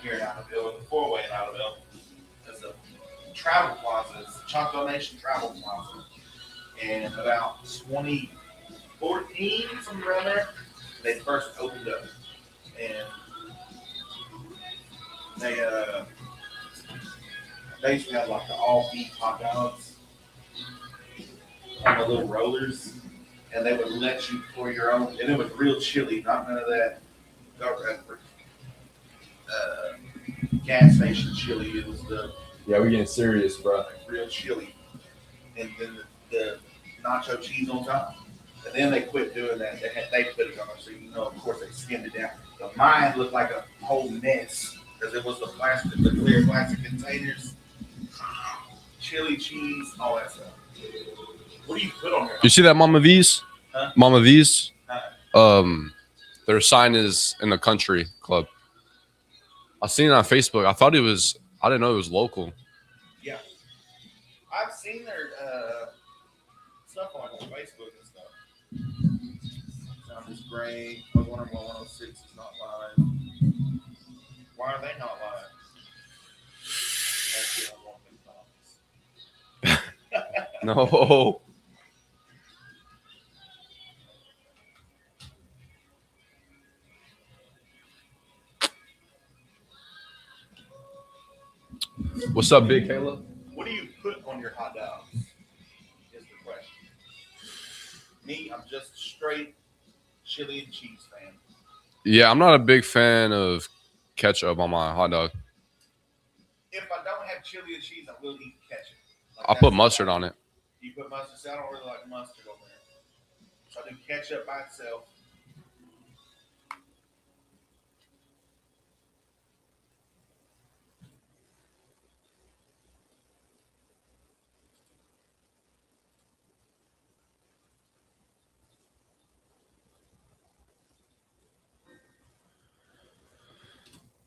here in Alabama, the four-way in Alabama. There's a travel plaza. It's the Choctaw Nation Travel Plaza. And about 2014, something around there, they first opened up. And they they used to have like the all beef hot dogs on the little rollers, and they would let you pour your own, and it was real chili, not none of that gas station chili. It was the Yeah, we're getting serious, bro. real chili, and then the nacho cheese on top. And then they quit doing that. They put it on there, so of course they skimmed it down. The mine looked like a whole mess because it was the clear plastic containers, chili cheese, all that stuff. What do you put on there? You see that Mama V's? Huh? Mama V's? Their sign is in the country club. I seen it on Facebook. I didn't know it was local. Yeah. I've seen their stuff on Facebook and stuff. Sound is great. I was wondering why 106 is not live. Why are they not live? That's it, I want them No. What's up, Big Caleb? What do you put on your hot dogs? Is the question. Me, I'm just a straight chili and cheese fan. Yeah, I'm not a big fan of ketchup on my hot dog. If I don't have chili and cheese, I will eat ketchup. I'll put mustard on it. You put mustard? See, I don't really like mustard on there. So I do ketchup by itself.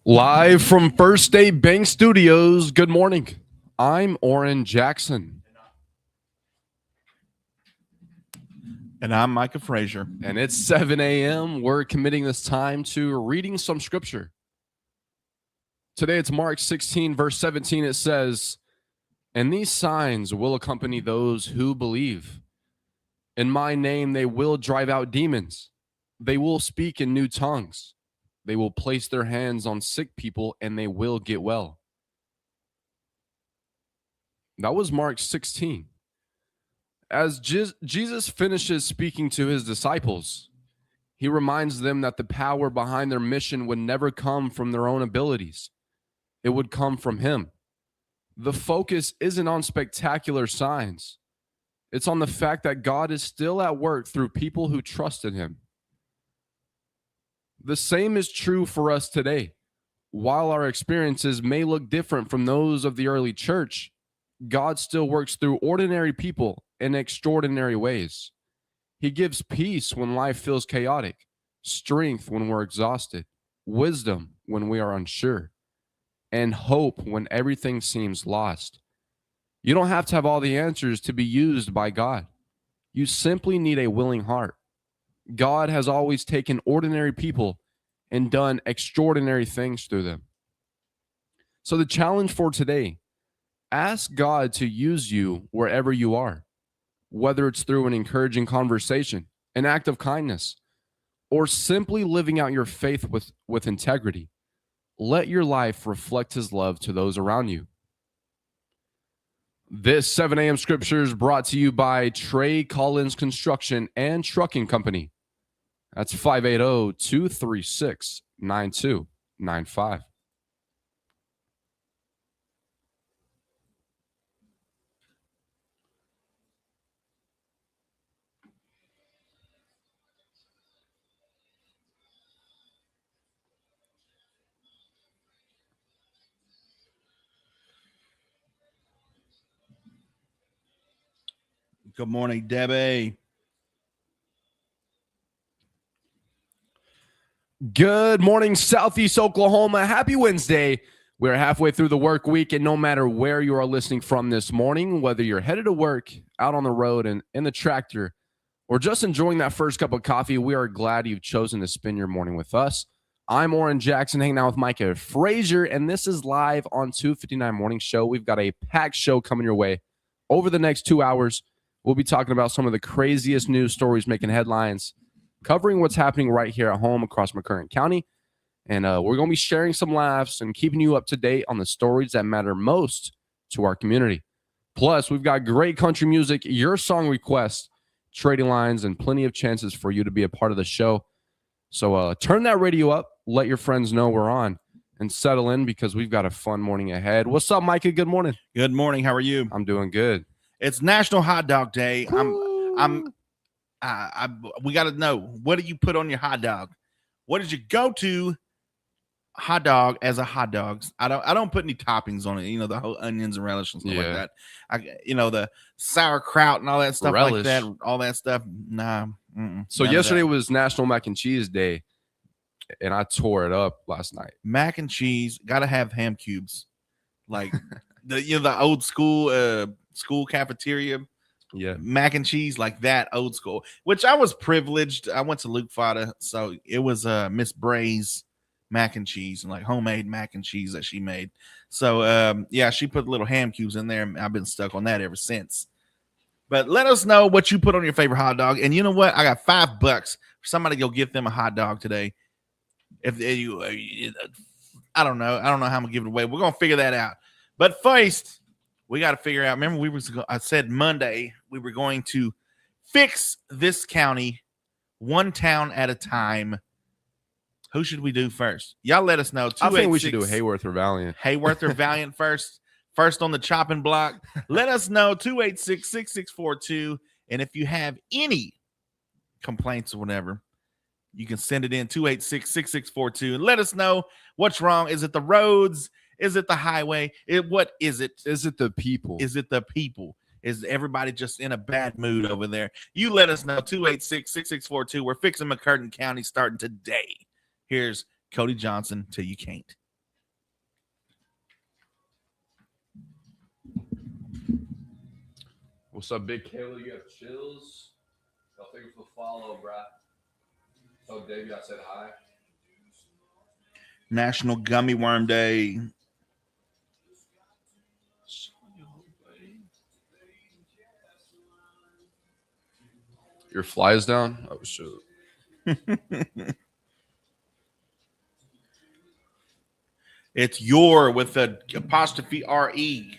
Live from First Day Bank Studios. Good morning. I'm Oran Jackson. And I'm Micah Frazier. And it's 7 a.m. We're committing this time to reading some scripture. Today it's Mark 16, verse 17. It says, "And these signs will accompany those who believe. In my name they will drive out demons. They will speak in new tongues. They will place their hands on sick people and they will get well." That was Mark 16. As Jesus finishes speaking to his disciples, he reminds them that the power behind their mission would never come from their own abilities. It would come from him. The focus isn't on spectacular signs. It's on the fact that God is still at work through people who trusted him. The same is true for us today. While our experiences may look different from those of the early church, God still works through ordinary people in extraordinary ways. He gives peace when life feels chaotic, strength when we're exhausted, wisdom when we are unsure, and hope when everything seems lost. You don't have to have all the answers to be used by God. You simply need a willing heart. God has always taken ordinary people and done extraordinary things through them. So the challenge for today, ask God to use you wherever you are, whether it's through an encouraging conversation, an act of kindness, or simply living out your faith with integrity. Let your life reflect his love to those around you. This 7 a.m. scripture is brought to you by Trey Collins Construction and Trucking Company. That's 580-236-9295. Good morning, Debbie. Good morning, Southeast Oklahoma. Happy Wednesday. We're halfway through the work week, and no matter where you are listening from this morning, whether you're headed to work, out on the road, and in the tractor, or just enjoying that first cup of coffee, we are glad you've chosen to spend your morning with us. I'm Oran Jackson, hanging out with Micah Frazier, and this is live on 259 Morning Show. We've got a packed show coming your way. Over the next 2 hours, we'll be talking about some of the craziest news stories making headlines, covering what's happening right here at home across McCurtain County, and we're going to be sharing some laughs and keeping you up to date on the stories that matter most to our community. Plus, we've got great country music, your song requests, trading lines, and plenty of chances for you to be a part of the show. So turn that radio up, let your friends know we're on, and settle in because we've got a fun morning ahead. What's up, Micah? Good morning. Good morning. How are you? I'm doing good. It's National Hot Dog Day. We got to know, what do you put on your hot dog? What is your go-to hot dog as a hot dog? I don't put any toppings on it. You know, the whole onions and relish and stuff like that. The sauerkraut and all that stuff like that. All that stuff. Nah. So yesterday was National Mac and Cheese Day, and I tore it up last night. Mac and cheese, gotta have ham cubes, like the old school cafeteria. Yeah, mac and cheese like that, old school. Which I was privileged. I went to Luke Fada, so it was Miss Bray's mac and cheese and like homemade mac and cheese that she made. So she put little ham cubes in there, and I've been stuck on that ever since. But let us know what you put on your favorite hot dog. And you know what? I got $5 for somebody to go get them a hot dog today. If you, I don't know how I'm gonna give it away. We're gonna figure that out. But first, we got to figure out. Remember, I said Monday we were going to fix this county one town at a time. Who should we do first? Y'all let us know. I think we should do Hayworth or Valiant. Hayworth or Valiant first. First on the chopping block. Let us know, 286-6642. And if you have any complaints or whatever, you can send it in, 286-6642. And let us know what's wrong. Is it the roads? Is it the highway? What is it? Is it the people? Is it the people? Is everybody just in a bad mood over there? You let us know, 286-6642. We're fixing McCurtain County starting today. Here's Cody Johnson, Till You Can't. What's up, Big Kayla? You have chills? I'll think it's a follow, bruh. Oh, Davey, I said hi. National Gummy Worm Day. Your fly is down? Oh, shoot. It's your with the apostrophe R-E.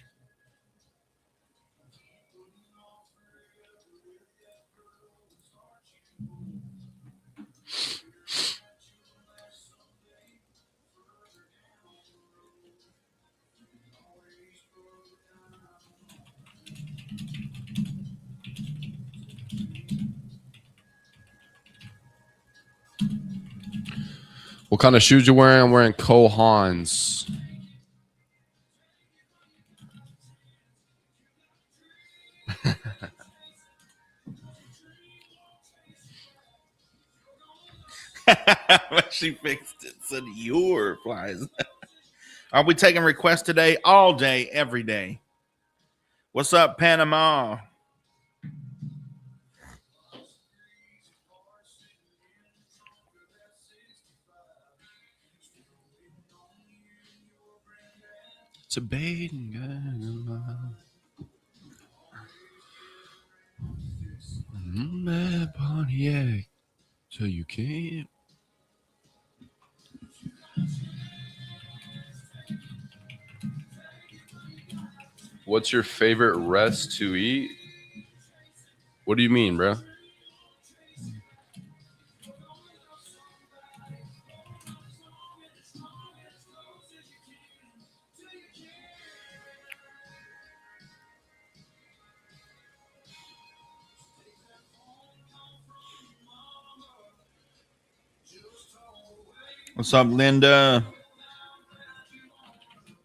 What kind of shoes you wearing? I'm wearing Kohans. She fixed it. Said your flies. Are we taking requests today? All day, every day. What's up, Panama? It's a baiting Pontiac till you can't. What's your favorite rest to eat? What do you mean, bro? What's up, Linda?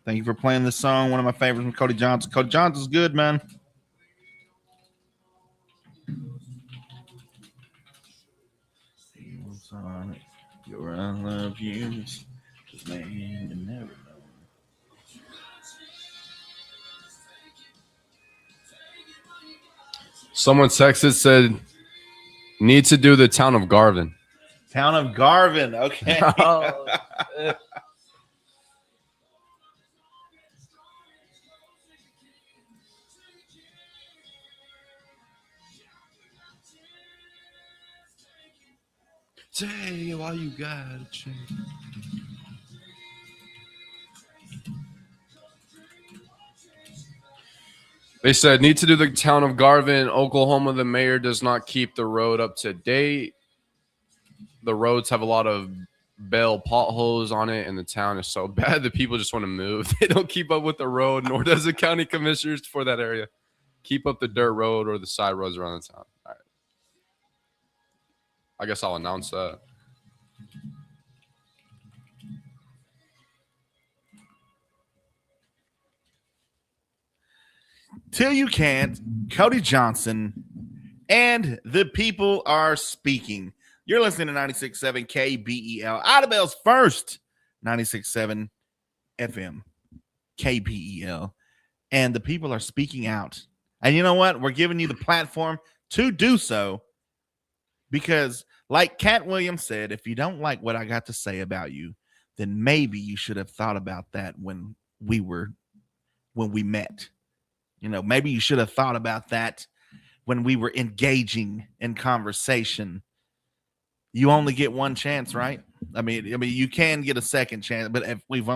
Thank you for playing this song. One of my favorites from Cody Johnson. Cody Johnson's good, man. Your I love you. Man, you never know. Someone texted, said, need to do the town of Garvin. Town of Garvin. Okay. Oh, say why you gotta change. They said need to do the town of Garvin, Oklahoma. The mayor does not keep the road up to date. The roads have a lot of bell potholes on it, and the town is so bad that people just want to move. They don't keep up with the road, nor does the county commissioners for that area keep up the dirt road or the side roads around the town. All right. I guess I'll announce that. Till you can't, Cody Johnson, and the people are speaking. You're listening to 96.7 KBEL, Idabel's first 96.7 FM, KBEL, and the people are speaking out. And you know what? We're giving you the platform to do so because, like Cat Williams said, if you don't like what I got to say about you, then maybe you should have thought about that when we met. You know, maybe you should have thought about that when we were engaging in conversation. You only get one chance, right? I mean, you can get a second chance, but if you've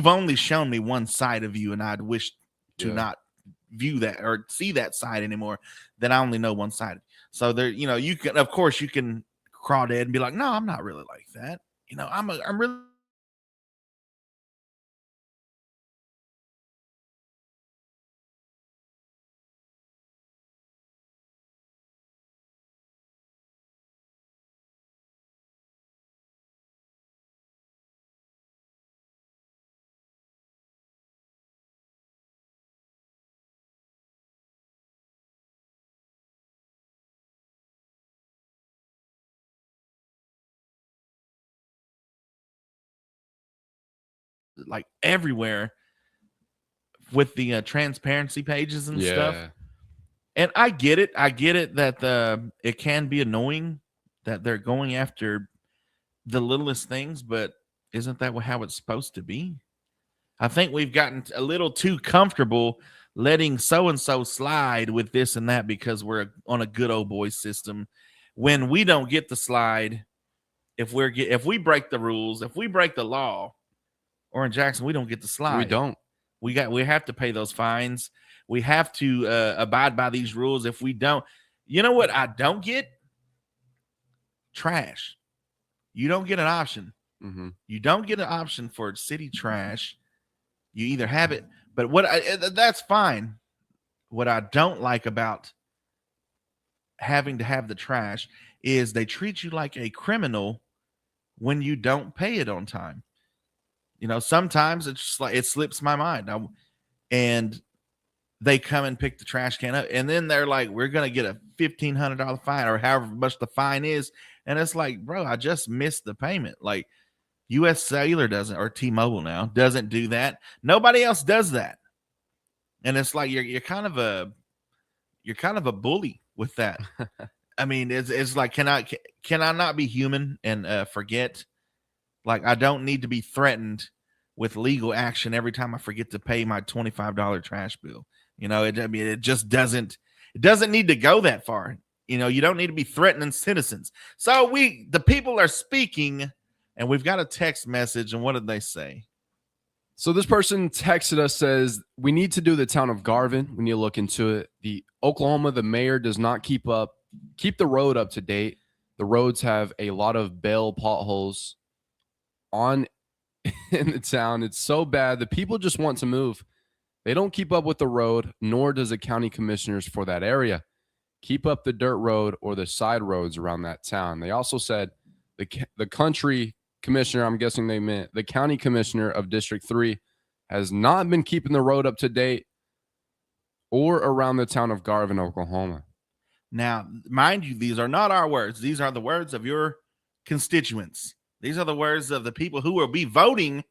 only shown me one side of you, and I'd wish to not view that or see that side anymore, then I only know one side. So there, you can, of course, you can crawdad and be like, no, I'm not really like that. I'm really. Like everywhere with the transparency pages and stuff. And I get it. I get it that it can be annoying that they're going after the littlest things, but isn't that how it's supposed to be? I think we've gotten a little too comfortable letting so-and-so slide with this and that because we're on a good old boy system. When we don't get the slide, if we break the rules, if we break the law, or in Jackson, we don't get the slide. We don't. We have to pay those fines. We have to abide by these rules. If we don't, you know what I don't get? Trash. You don't get an option. Mm-hmm. You don't get an option for city trash. You either have it, but that's fine. What I don't like about having to have the trash is they treat you like a criminal when you don't pay it on time. Sometimes it's just like it slips my mind. And they come and pick the trash can up, and then they're like, we're going to get a $1,500 fine or however much the fine is. And it's like, bro, I just missed the payment. Like US Cellular doesn't, or T-Mobile now doesn't do that. Nobody else does that. And it's like, you're kind of a bully with that. I mean, it's like, can I not be human and forget? Like, I don't need to be threatened with legal action every time I forget to pay my $25 trash bill. It just doesn't need to go that far. You don't need to be threatening citizens. So the people are speaking, and we've got a text message. And what did they say? So this person texted us, says, we need to do the town of Garvin. We need to look into it. The mayor does not keep the road up to date. The roads have a lot of bell potholes in the town. It's so bad that people just want to move. They don't keep up with the road, nor does the county commissioners for that area keep up the dirt road or the side roads around that town. They also said the country commissioner, I'm guessing they meant the county commissioner of District 3, has not been keeping the road up to date or around the town of Garvin, Oklahoma. Now, mind you, these are not our words. These are the words of your constituents. These are the words of the people who will be voting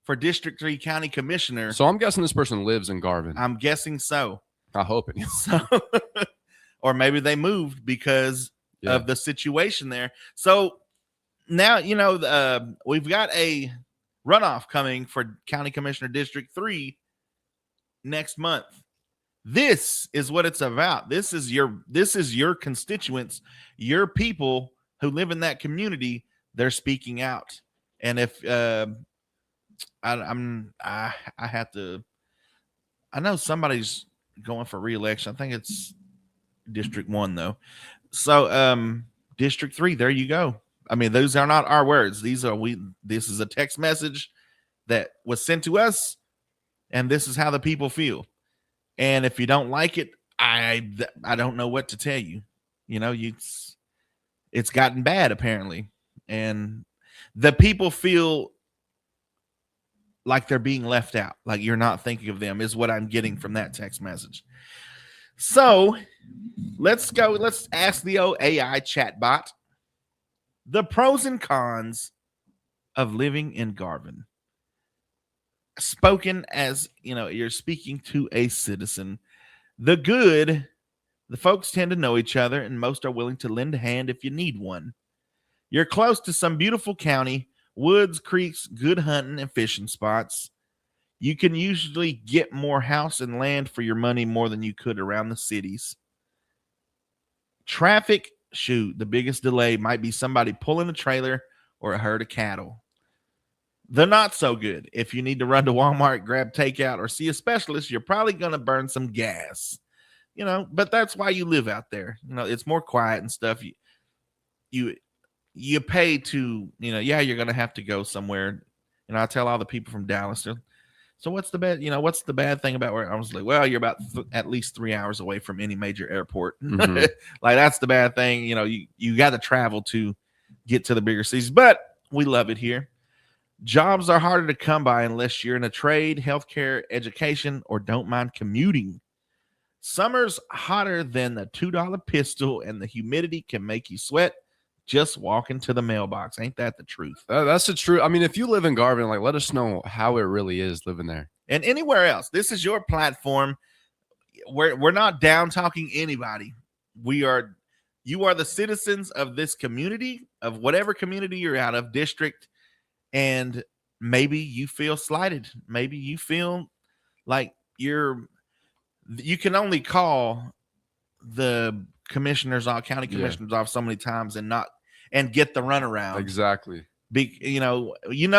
for District 3 County Commissioner. So I'm guessing this person lives in Garvin. I'm guessing so. I hope it is. So, or maybe they moved because of the situation there. So now, we've got a runoff coming for County Commissioner District 3 next month. This is what it's about. This is your constituents, your people who live in that community. They're speaking out. And if I have to, I know somebody's going for re-election. I think it's District 1 though. So District 3, there you go. I mean, those are not our words. This is a text message that was sent to us, and this is how the people feel. And if you don't like it, I don't know what to tell you. It's gotten bad apparently, and the people feel like they're being left out, like you're not thinking of them, is what I'm getting from that text message. So let's go. Let's ask the old AI chatbot the pros and cons of living in Garvin. Spoken as, you're speaking to a citizen. The good, the folks tend to know each other, and most are willing to lend a hand if you need one. You're close to some beautiful county, woods, creeks, good hunting and fishing spots. You can usually get more house and land for your money more than you could around the cities. Traffic, the biggest delay might be somebody pulling a trailer or a herd of cattle. They're not so good. If you need to run to Walmart, grab takeout, or see a specialist, you're probably going to burn some gas. But that's why you live out there. It's more quiet and stuff. You pay to, you're going to have to go somewhere. I tell all the people from Dallas, so what's the bad thing about where I was like, well, you're about at least 3 hours away from any major airport. Mhm. Like that's the bad thing. You got to travel to get to the bigger cities, but we love it here. Jobs are harder to come by unless you're in a trade, healthcare, education, or don't mind commuting. Summer's hotter than the $2 pistol, and the humidity can make you sweat just walking to the mailbox. Ain't that the truth? That's the truth. I mean, if you live in Garvin, let us know how it really is living there. And anywhere else, this is your platform. We're not down talking anybody. You are the citizens of this community, of whatever community you're out of, district. And maybe you feel slighted. Maybe you feel like you can only call the county commissioners off so many times and get the runaround. Exactly. You know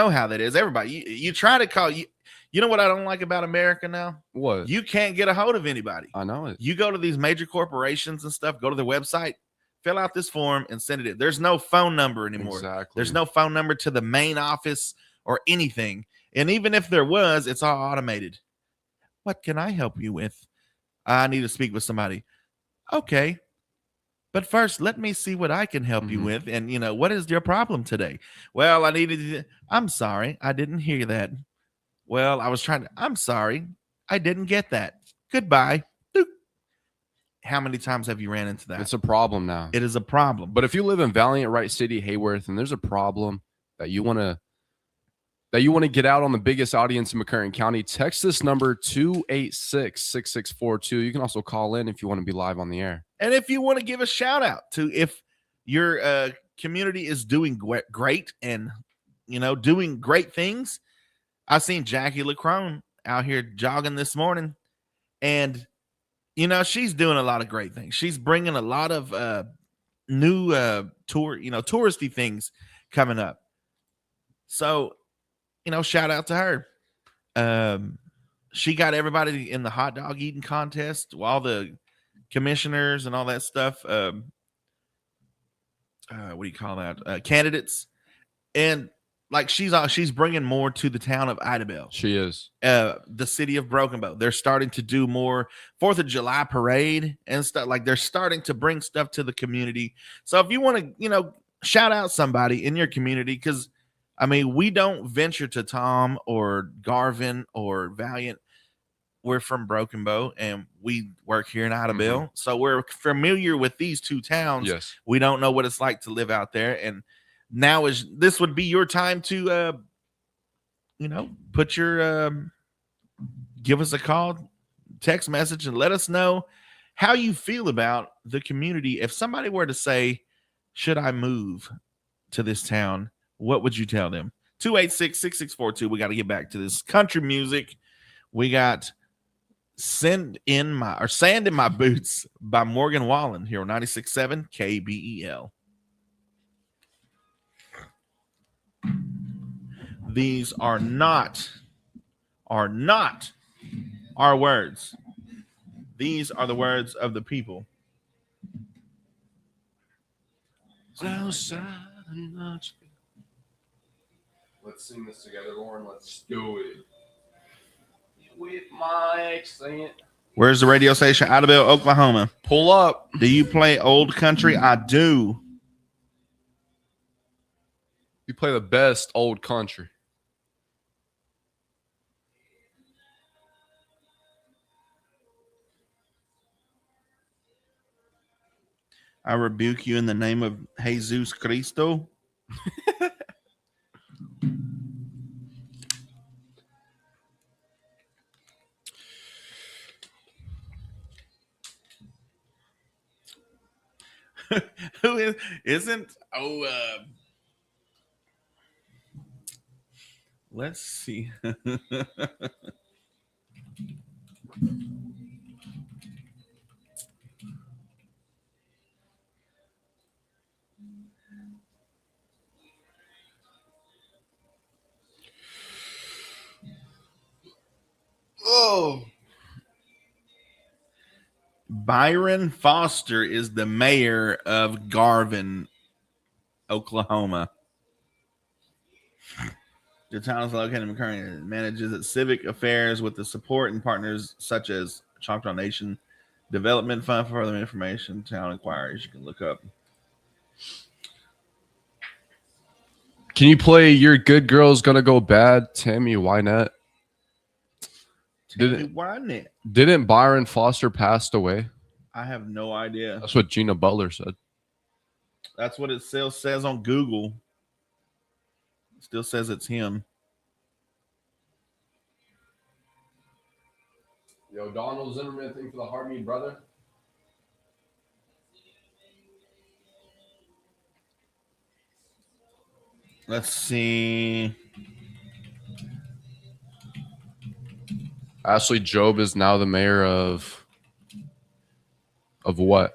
how that is. Everybody, you try to call you. You know what I don't like about America now? What? You can't get a hold of anybody. I know it. You go to these major corporations and stuff, go to their website, fill out this form and send it in. There's no phone number anymore. Exactly. There's no phone number to the main office or anything. And even if there was, it's all automated. What can I help you with? I need to speak with somebody. Okay. But first, let me see what I can help you with. And, what is your problem today? Well, I'm sorry. I didn't hear that. Well, I'm sorry. I didn't get that. Goodbye. Doop. How many times have you ran into that? It's a problem now. It is a problem. But if you live in Valiant, Wright City, Hayworth, and there's a problem that you want to get out on the biggest audience in McCurtain County, text this number 286-6642. You can also call in if you want to be live on the air. And if you want to give a shout out to if your community is doing great and, doing great things. I seen Jackie LaCrone out here jogging this morning, and she's doing a lot of great things. She's bringing a lot of new touristy things coming up. So, shout out to her. She got everybody in the hot dog eating contest, all the commissioners and all that stuff. What do you call that? Candidates. And she's bringing more to the town of Idabel. She is. The city of Broken Bow. They're starting to do more 4th of July parade and stuff. They're starting to bring stuff to the community. So if you want to, shout out somebody in your community, because we don't venture to Tom or Garvin or Valiant. We're from Broken Bow and we work here in Idabel. So we're familiar with these two towns. Yes. We don't know what it's like to live out there. And now this would be your time to, give us a call, text message, and let us know how you feel about the community. If somebody were to say, should I move to this town, what would you tell them? 286-6642. We got to get back to this country music. We got Sand in My Boots by Morgan Wallen here on 96.7 KBEL. These are not our words. These are the words of the people. Let's sing this together, Oran. Let's do it. With my accent. Where's the radio station? Idabel, Oklahoma. Pull up. Do you play old country? I do. You play the best old country. I rebuke you in the name of Jesus Cristo. Who isn't? Let's see. Oh. Byron Foster is the mayor of Garvin, Oklahoma. The town is located in McCurry and manages its civic affairs with the support and partners such as Choctaw Nation Development Fund. For further information, town inquiries you can look up. Can you play Your Good Girl's Gonna Go Bad, Tammy Wynette? Didn't Byron Foster passed away? I have no idea. That's what Gina Butler said. That's what it still says on Google. It still says it's him. Yo, Donald Zimmerman thing for the Harmony brother. Let's see. Ashley Job is now the mayor of what?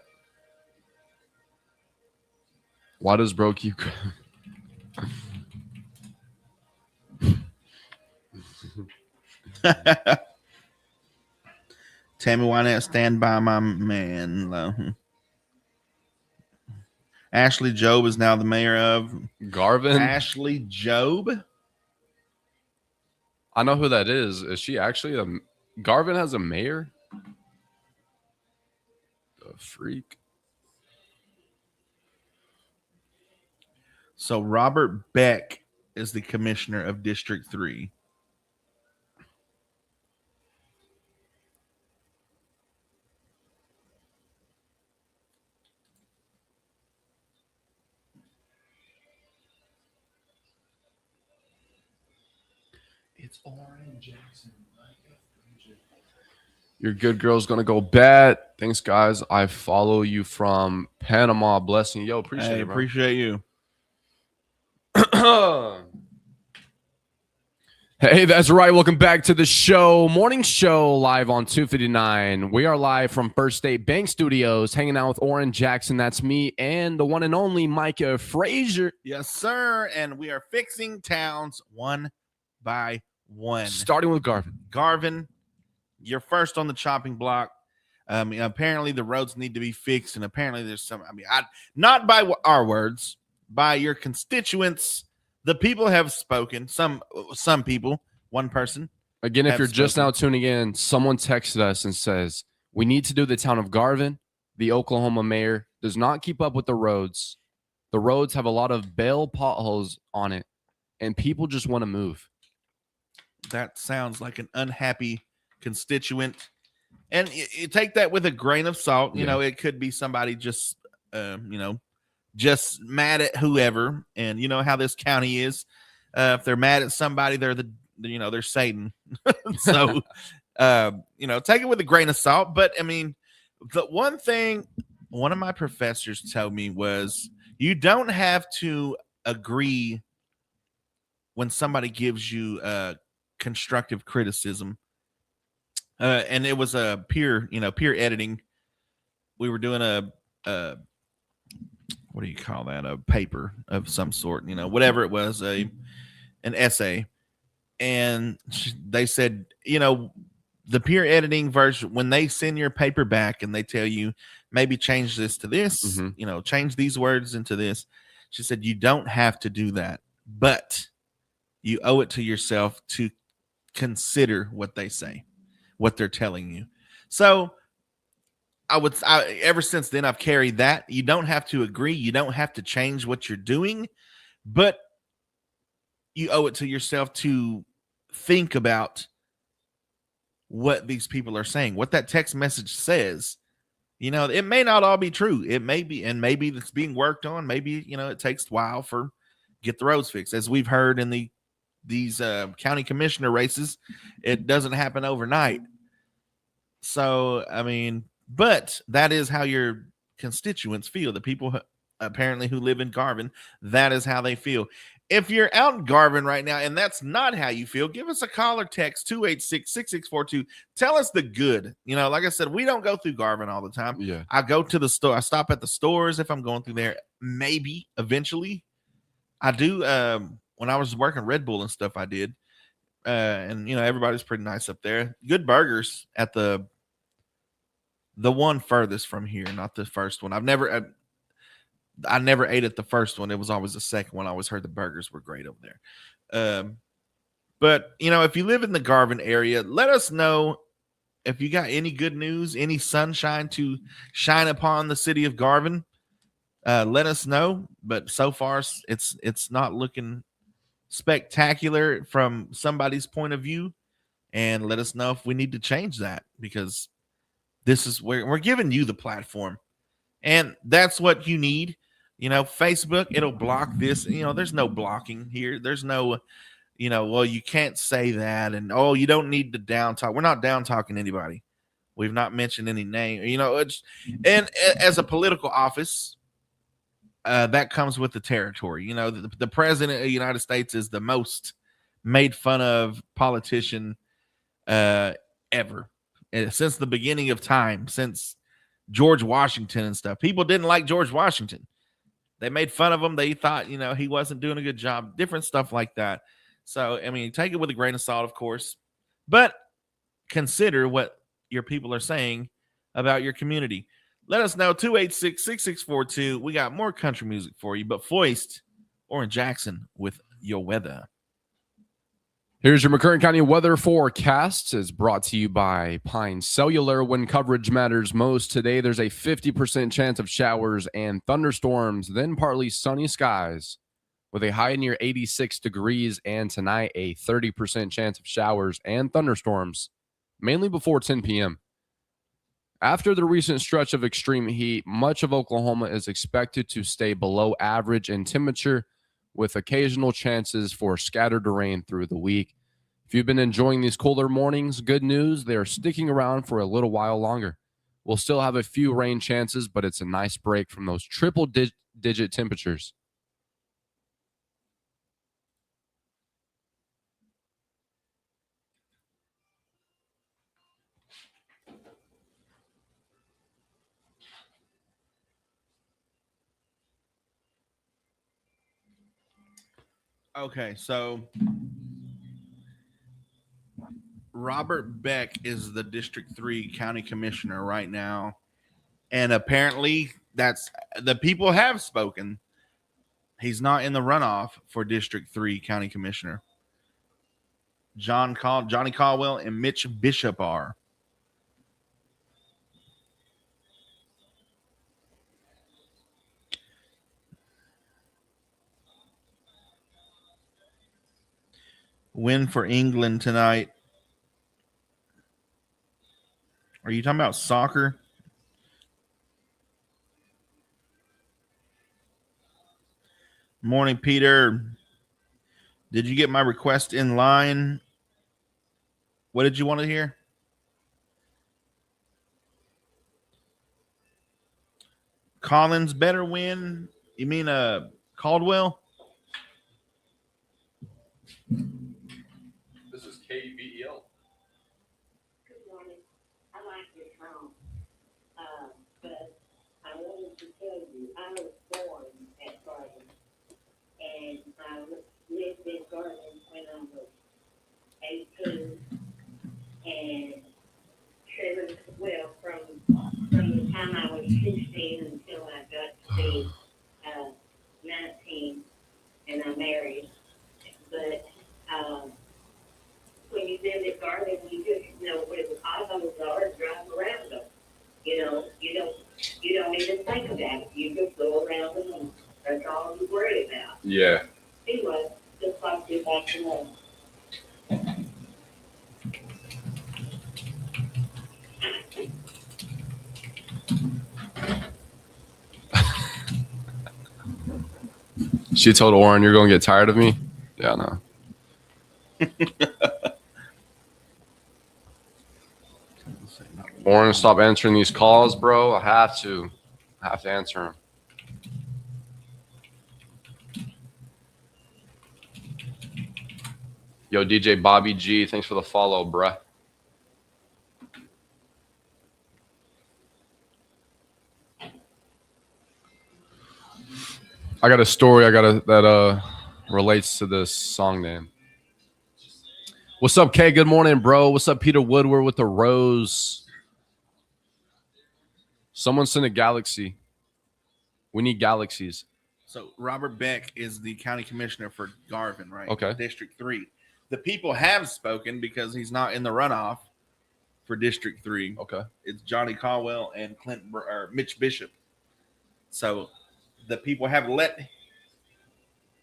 Why does bro keep Tammy Wynette, stand by my man. Ashley Job is now the mayor of Garvin? Ashley Job? I know who that is. Is she actually Garvin has a mayor? The freak. So Robert Beck is the commissioner of District 3. It's Oran Jackson. Your good girl's gonna go bad. Thanks, guys. I follow you from Panama. Blessing. Yo, appreciate it, bro. Appreciate you. Hey, that's right. Welcome back to the show. Morning show live on 259. We are live from First State Bank Studios, hanging out with Oran Jackson. That's me and the one and only Micah Frazier. Yes, sir. And we are fixing towns one by one. Starting with Garvin. Garvin, you're first on the chopping block. Apparently the roads need to be fixed, and apparently there's some. Not by our words, by your constituents. The people have spoken. Some people, one person. Again, if you're just now tuning in, someone texted us and says we need to do the town of Garvin. The Oklahoma mayor does not keep up with the roads. The roads have a lot of bale potholes on it, and people just want to move. That sounds like an unhappy constituent, and you take that with a grain of salt. You know, it could be somebody just just mad at whoever, and you know how this county is. If they're mad at somebody, they're they're Satan. So take it with a grain of salt. But I mean, the one thing one of my professors told me was, You don't have to agree when somebody gives you constructive criticism. And it was a peer editing. We were doing a what do you call that? A paper of some sort, whatever it was, an essay. And they said, the peer editing version, when they send your paper back and they tell you maybe change this to this, change these words into this. She said, you don't have to do that, but you owe it to yourself to consider what they say, what they're telling you. So ever since then, I've carried that. You don't have to agree. You don't have to change what you're doing, but you owe it to yourself to think about what these people are saying, what that text message says. It may not all be true. It may be, and maybe it's being worked on. Maybe, it takes a while for get the roads fixed. As we've heard in these county commissioner races, it doesn't happen overnight. So, but that is how your constituents feel. The people apparently who live in Garvin, that is how they feel. If you're out in Garvin right now and that's not how you feel, give us a call or text 286-6642. Tell us the good. Like I said, we don't go through Garvin all the time. Yeah. I go to the store. I stop at the stores if I'm going through there. Maybe eventually. I do. When I was working Red Bull and stuff, I did. And everybody's pretty nice up there. Good burgers at the one furthest from here, not the first one. I never ate at the first one. It was always the second one. I always heard the burgers were great over there. But if you live in the Garvin area, let us know if you got any good news, any sunshine to shine upon the city of Garvin. Let us know. But so far, it's not looking spectacular from somebody's point of view. And let us know if we need to change that, because this is where we're giving you the platform. And that's what you need. Facebook, it'll block this. There's no blocking here. There's no, well, you can't say that. And, you don't need to down talk. We're not down talking anybody. We've not mentioned any name. And as a political office, that comes with the territory. The president of the United States is the most made fun of politician ever. Since the beginning of time, since George Washington and stuff. People didn't like George Washington. They made fun of him. They thought, he wasn't doing a good job. Different stuff like that. So, take it with a grain of salt, of course. But consider what your people are saying about your community. Let us know, 286-6642. We got more country music for you. But Foist, Oran Jackson with your weather. Here's your McCurtain County weather forecast. Is brought to you by Pine Cellular. When coverage matters most today, there's a 50% chance of showers and thunderstorms, then partly sunny skies with a high near 86 degrees, and tonight a 30% chance of showers and thunderstorms, mainly before 10 p.m. After the recent stretch of extreme heat, much of Oklahoma is expected to stay below average in temperature, with occasional chances for scattered rain through the week. If you've been enjoying these cooler mornings, good news, they're sticking around for a little while longer. We'll still have a few rain chances, but it's a nice break from those triple-digit temperatures. Okay, so Robert Beck is the District 3 County Commissioner right now. And apparently that's the people have spoken. He's not in the runoff for District 3 County Commissioner. Johnny Caldwell and Mitch Bishop are. Win for England tonight. Are you talking about soccer? Morning, Peter. Did you get my request in line? What did you want to hear? Collins better win. You mean Caldwell? This is KBEL. Good morning. I like your song, but I wanted to tell you, I was born at Garden, and I lived in Garden when I was 18, and from the time I was 16 until I got to be 19, and I married. But when you visit Garden, you just know where the potholes are and drive around them. You know, you don't even think about it. You just go around them, and that's all you worry about. Yeah. Anyway, just like you back to home. She told Oran, "You're gonna get tired of me." Yeah, no. Oran, stop answering these calls, bro. I have to answer them. Yo, DJ Bobby G, thanks for the follow, bruh. I got a story that relates to this song name. What's up, Kay? Good morning, bro. What's up, Peter Woodward with the rose? Someone send a galaxy. We need galaxies. So Robert Beck is the county commissioner for Garvin, right? Okay. District 3. The people have spoken because he's not in the runoff for District 3. Okay. It's Johnny Caldwell and Mitch Bishop. So the people have let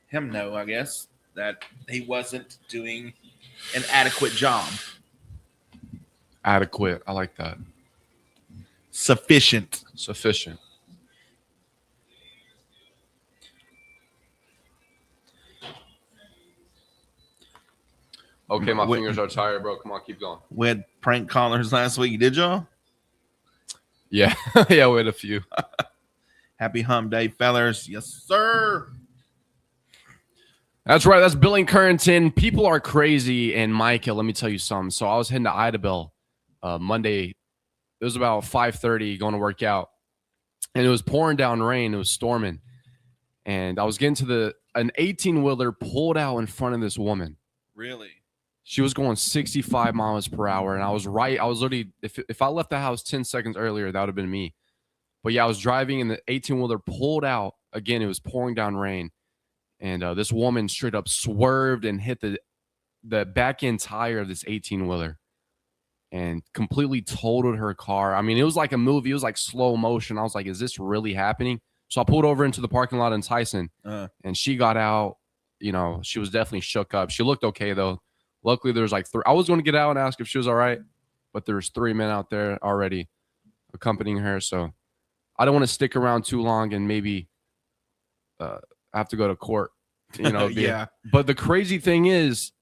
him know, I guess, that he wasn't doing an adequate job. Adequate. I like that. Sufficient. Sufficient. Okay, my fingers are tired, bro. Come on, keep going. We had prank callers last week. Did y'all? Yeah. Yeah, we had a few. Happy hump day, fellers. Yes, sir. That's right. That's Billing Currington. People are crazy. And Micah, let me tell you something. So I was heading to Idabel Monday. It was about 5:30 going to work out. And it was pouring down rain. It was storming. And I was getting to an 18-wheeler pulled out in front of this woman. Really? She was going 65 miles per hour. And I was right. I was literally, if I left the house 10 seconds earlier, that would have been me. But yeah, I was driving and the 18-wheeler pulled out. Again, it was pouring down rain. And this woman straight up swerved and hit the back end tire of this 18-wheeler and completely totaled her car. I mean, it was like a movie. It was like slow motion. I was like, is this really happening? So I pulled over into the parking lot in Tyson, and she got out. You know, she was definitely shook up. She looked okay, though. Luckily, there was like three. I was going to get out and ask if she was all right, but there's 3 men out there already accompanying her. So I don't want to stick around too long and maybe have to go to court, you know. Yeah. But the crazy thing is,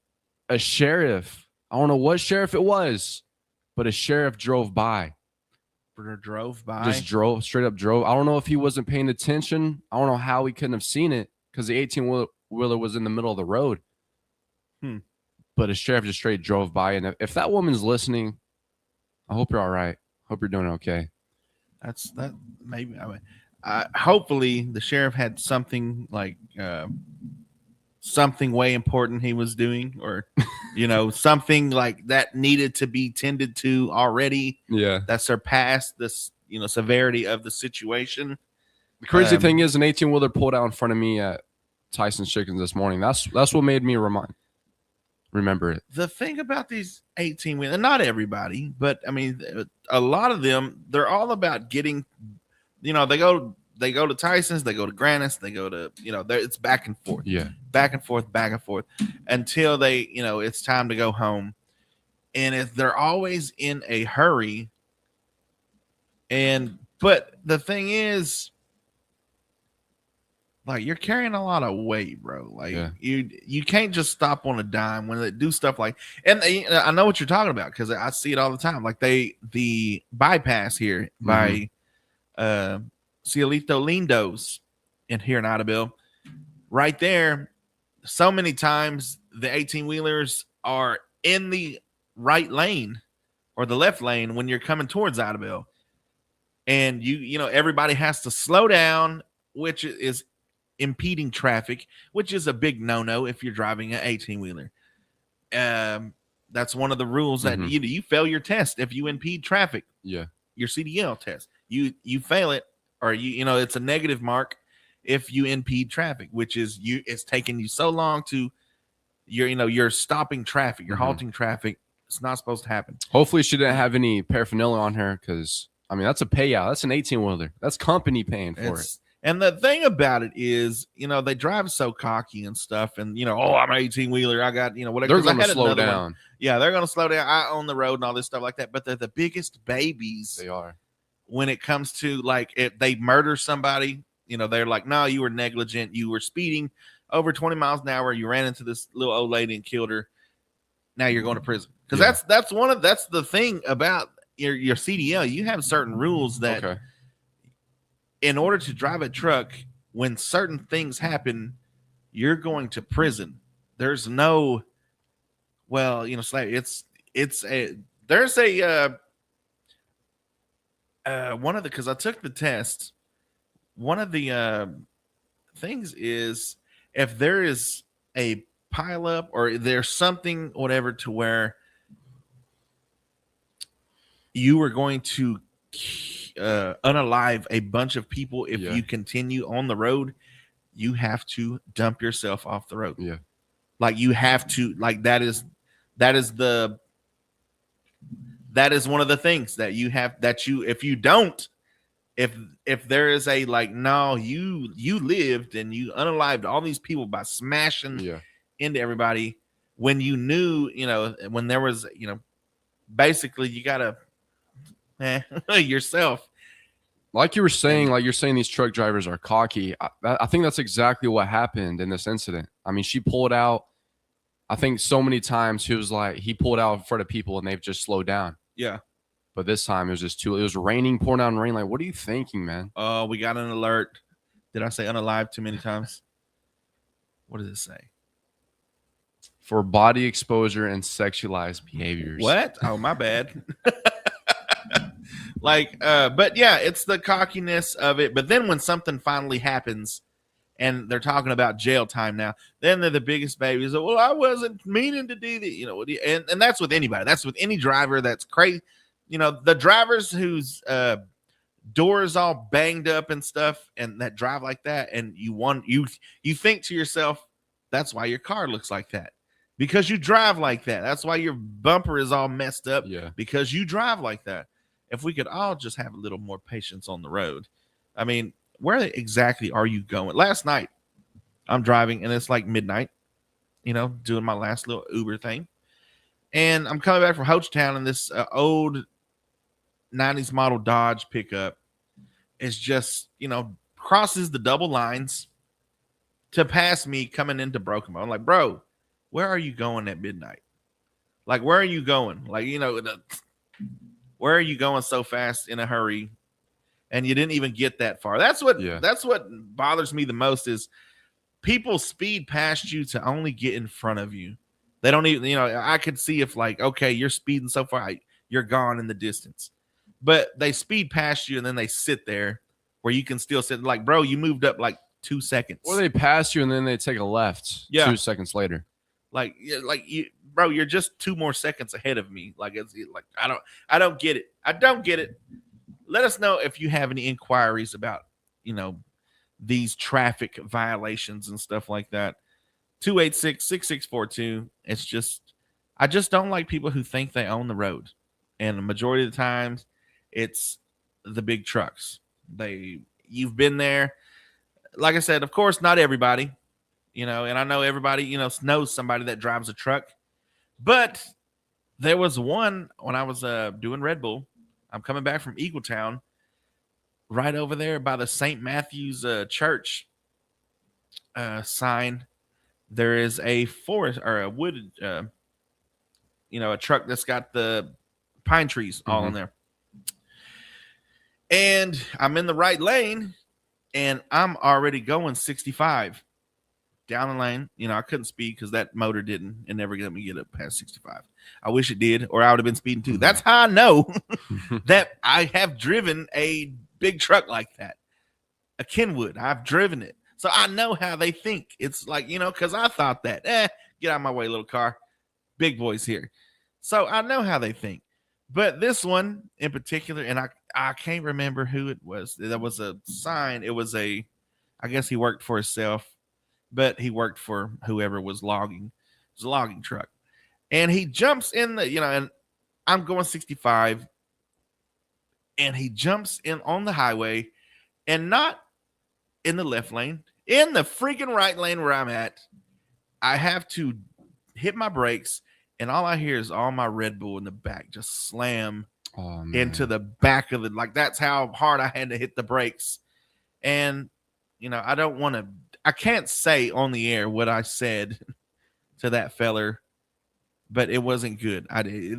a sheriff, I don't know what sheriff it was, but a sheriff drove by. Just drove, straight up drove. I don't know if he wasn't paying attention. I don't know how he couldn't have seen it because the 18-wheeler was in the middle of the road. But a sheriff just straight drove by. And if that woman's listening, I hope you're all right. Hope you're doing okay. That's that. Maybe. I mean, hopefully the sheriff had something like something way important he was doing, or you know, something like that needed to be tended to already. Yeah, that surpassed this, you know, severity of the situation. The crazy thing is, an 18-wheeler pulled out in front of me at Tyson's Chickens this morning. That's what made me remember it. The thing about these 18-wheelers, not everybody, but I mean, a lot of them, they're all about getting, you know, they go to Tyson's, they go to Grannis, they go to, you know, it's back and forth. Yeah. Back and forth until they, you know, it's time to go home. And if they're always in a hurry. But the thing is, like, you're carrying a lot of weight, bro. Like, you can't just stop on a dime when they do stuff like, and I know what you're talking about because I see it all the time. Like the bypass here by Cielito Lindo's, in here in Idabel, right there, so many times the 18-wheelers are in the right lane or the left lane when you're coming towards Idabel. And you know, everybody has to slow down, which is impeding traffic, which is a big no-no if you're driving an 18-wheeler. That's one of the rules that you fail your test if you impede traffic. Yeah. Your CDL test. You fail it, or you know, it's a negative mark if you impede traffic, which is it's taking you so long to you're stopping traffic, you're halting traffic. It's not supposed to happen. Hopefully she didn't have any paraphernalia on her, because I mean, that's a payout. That's an 18-wheeler. That's company paying for it. And the thing about it is, you know, they drive so cocky and stuff, and you know, oh, I'm an 18-wheeler. I got, you know, whatever. They're going to slow down. One. Yeah, they're going to slow down. I own the road and all this stuff like that. But they're the biggest babies. They are. When it comes to, like, if they murder somebody, you know, they're like, no, you were negligent. You were speeding over 20 miles an hour. You ran into this little old lady and killed her. Now you're going to prison. Because that's the thing about your CDL. You have certain rules that in order to drive a truck, when certain things happen, you're going to prison. There's no, well, you know, one of the, because I took the test, one of the things is if there is a pileup or there's something, whatever, to where you are going to unalive a bunch of people if you continue on the road, you have to dump yourself off the road. Yeah. Like you have to, like that is one of the things that you have, that you, if you don't, if there is a, like, no, you lived and you unalived all these people by smashing into everybody when you knew, you know, when there was, you know, basically you gotta yourself. Like you're saying these truck drivers are cocky. I think that's exactly what happened in this incident. I mean, she pulled out, I think so many times he pulled out in front of people and they've just slowed down. Yeah. But this time it was just it was raining, pouring down rain. Like, what are you thinking, man? Oh, we got an alert. Did I say unalive too many times? What does it say? For body exposure and sexualized behaviors. What? Oh, my bad. Like, but yeah, it's the cockiness of it. But then when something finally happens and they're talking about jail time now, then they're the biggest babies. Well, I wasn't meaning to do that, you know, and that's with anybody. That's with any driver that's crazy. You know, the drivers whose door is all banged up and stuff and that drive like that. And you think to yourself, that's why your car looks like that. Because you drive like that. That's why your bumper is all messed up. Yeah. Because you drive like that. If we could all just have a little more patience on the road. I mean, where exactly are you going? Last night, I'm driving and it's like midnight, you know, doing my last little Uber thing. And I'm coming back from Hochtown and this old 90s model Dodge pickup is just, you know, crosses the double lines to pass me coming into Broken Bow. I'm like, bro, where are you going at midnight? Like, where are you going? Like, you know, where are you going so fast in a hurry? And you didn't even get that far. That's what bothers me the most is people speed past you to only get in front of you. They don't even, you know, I could see if like, okay, you're speeding so far, you're gone in the distance. But they speed past you and then they sit there where you can still sit. Like, bro, you moved up like 2 seconds. Or they pass you and then they take a left 2 seconds later. Like you, bro, you're just 2 more seconds ahead of me. Like, it's like, I don't get it. I don't get it. Let us know if you have any inquiries about, you know, these traffic violations and stuff like that. 286-6642. It's just, I just don't like people who think they own the road. And the majority of the times, it's the big trucks. You've been there. Like I said, of course, not everybody, you know, and I know everybody, you know, knows somebody that drives a truck. But there was one when I was doing Red Bull. I'm coming back from Eagletown, right over there by the St. Matthew's church sign. There is a forest or a wood, you know, a truck that's got the pine trees all in there. And I'm in the right lane, and I'm already going 65 down the lane. You know, I couldn't speed because that motor didn't. It never let me get up past 65. I wish it did, or I would have been speeding too. That's how I know that I have driven a big truck like that, a Kenwood. I've driven it. So I know how they think. It's like, you know, because I thought that, get out of my way, little car. Big boys here. So I know how they think. But this one in particular, and I can't remember who it was. There was a sign. It was I guess he worked for himself, but he worked for whoever was logging. It was a logging truck. And he jumps in the, you know, and I'm going 65. And he jumps in on the highway and not in the left lane, in the freaking right lane where I'm at. I have to hit my brakes, and all I hear is all my Red Bull in the back just slam into the back of it. Like, that's how hard I had to hit the brakes. And, you know, I can't say on the air what I said to that feller, but it wasn't good.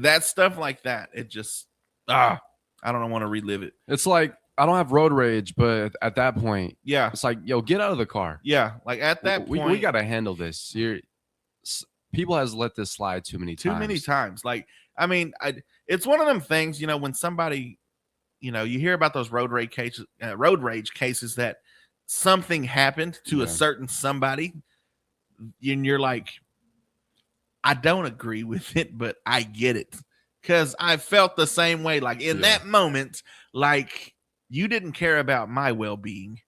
That stuff like that, it just, I don't want to relive it. It's like, I don't have road rage, but at that point, Yeah. it's like, yo, get out of the car. Yeah. Like at that point, we got to handle this. People has let this slide too many times. Like, I mean, it's one of them things, you know, when somebody, you know, you hear about those road rage cases that something happened to a certain somebody, and you're like, I don't agree with it, but I get it. Because I felt the same way. Like in that moment, like, you didn't care about my well-being.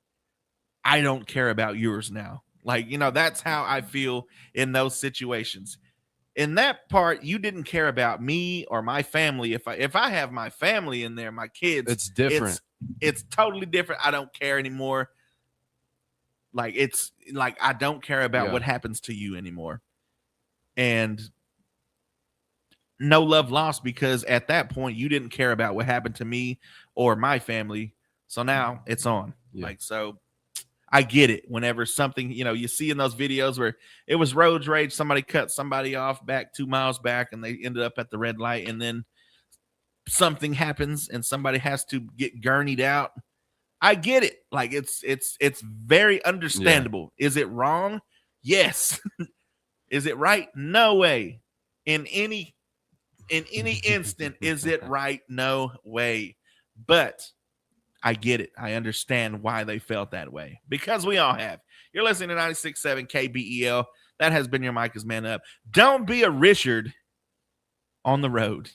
I don't care about yours now. Like, you know, that's how I feel in those situations. In that part, you didn't care about me or my family. If I have my family in there, my kids, it's different. It's totally different. I don't care anymore. Like, it's like, I don't care about what happens to you anymore. And no love lost, because at that point you didn't care about what happened to me or my family. So now it's on. Like, so I get it. Whenever something, you know, you see in those videos where it was road rage, somebody cut somebody off back 2 miles back and they ended up at the red light, and then something happens and somebody has to get gurneyed out. I get it. Like, it's very understandable. Is it wrong? Yes. Is it right? No way. In any instant, is it right? No way. But I get it. I understand why they felt that way, because we all have. You're listening to 96.7 KBEL. That has been your Micah's Man Up. Don't be a Richard on the road.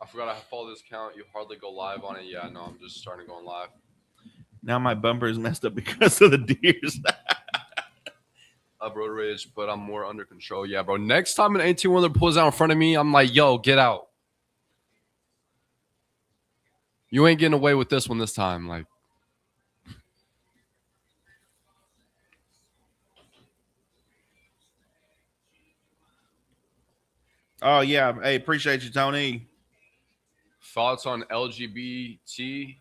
I forgot I follow this count. You hardly go live on it. Yeah, no, I'm just starting going live. Now my bumper is messed up because of the deers. I've road rage, but I'm more under control. Yeah, bro. Next time an 18-wheeler pulls out in front of me, I'm like, yo, get out. You ain't getting away with this one this time. Like, Oh, yeah. Hey, appreciate you, Tony. thoughts on LGBT?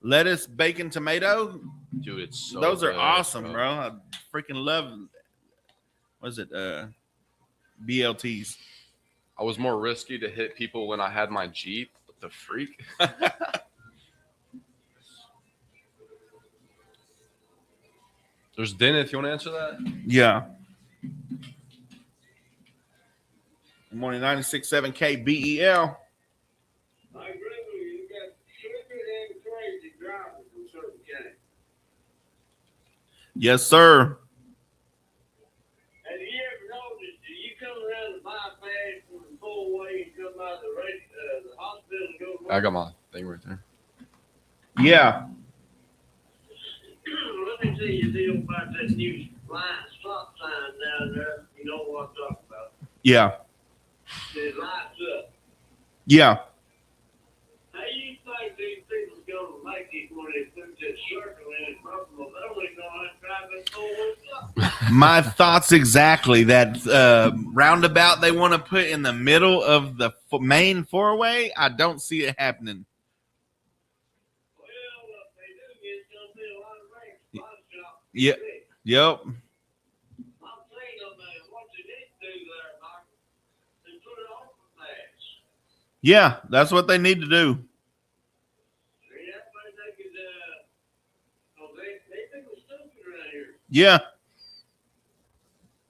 Lettuce, bacon, tomato. Dude, it's so those are good, awesome, bro. I freaking love, what is it? BLTs. I was more risky to hit people when I had my Jeep. What the freak? There's Dennis, if you want to answer that. Yeah. Good morning, 96.7 KBEL. I agree with you. You got stupid and crazy drivers in certain counties. Yes, sir. Have you ever noticed that you come around the bypass from the four-way and come out of the hospital and go? I got my thing right there. Yeah. Let me tell you a deal about that new stop sign down there. You know what I'm talking about. Yeah. It lights up. Yeah. How you think these people's gonna make it when they put that circle in front of them? They don't even know how to drive that four-way stop. My thoughts exactly. That roundabout they want to put in the middle of the main four-way, I don't see it happening. Well, if they do, it's gonna be a lot of rain. A lot of shops. Yeah. Yep. I'm saying, what you need to Yeah, that's what they need to do. See, everybody think it's, oh, they think we're stupid around here. Yeah.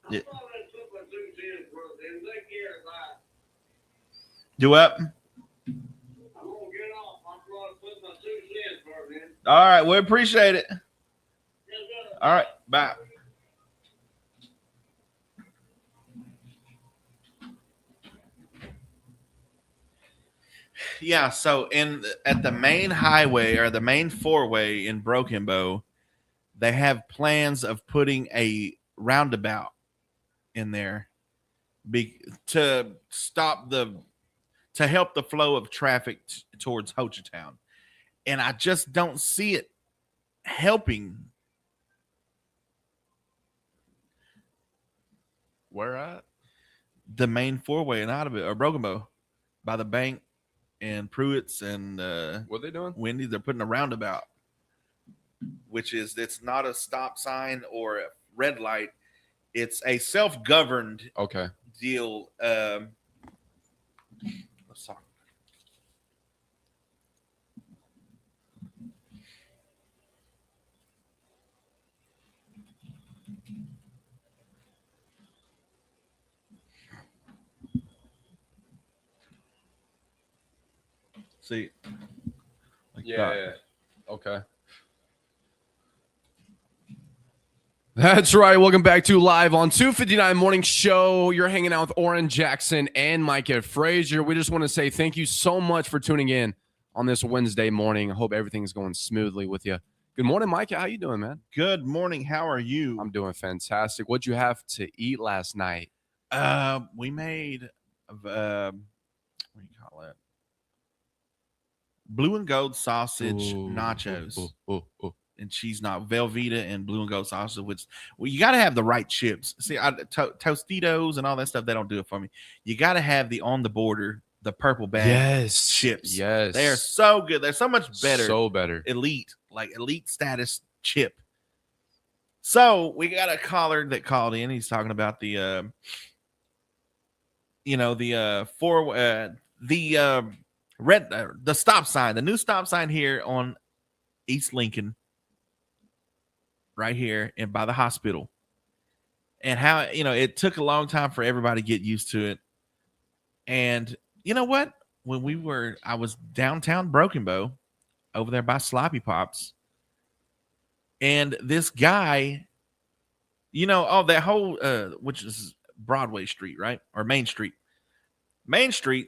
I Yeah. thought I'd put my 2 cents worth in. They care about. Do what? I'm gonna get off. I'm gonna put my 2 cents worth in. All right, we appreciate it. Yes, sir. All right, bye. Yeah, so at the main highway or the main four-way in Broken Bow, they have plans of putting a roundabout in there to help the flow of traffic towards Ho Chi Town. And I just don't see it helping. Where at? The main four-way in out of it, or Broken Bow, by the bank and Pruitt's and What are they doing? Wendy's. They're putting a roundabout, which is, it's not a stop sign or a red light. It's a self-governed Okay. deal. Let's talk. See, like that. Yeah. Okay. That's right. Welcome back to Live on 259 Morning Show. You're hanging out with Oran Jackson and Micah Frazier. We just want to say thank you so much for tuning in on this Wednesday morning. I hope everything's going smoothly with you. Good morning, Micah. How you doing, man? Good morning. How are you? I'm doing fantastic. What'd you have to eat last night? We made what do you call it? Blue and gold sausage nachos. And cheese, not Velveeta and blue and gold sausage, which, well, you got to have the right chips. See, Tostitos and all that stuff, they don't do it for me. You got to have the on the border, the purple bag chips. Yes. They are so good. They're so much better. So better. Elite, like elite status chip. So we got a caller that called in. He's talking about the, the stop sign, the new stop sign here on East Lincoln, right here and by the hospital, and how, it took a long time for everybody to get used to it. And you know what? When I was downtown Broken Bow over there by Sloppy Pops, and this guy, that whole, which is Broadway Street, right? Or Main Street,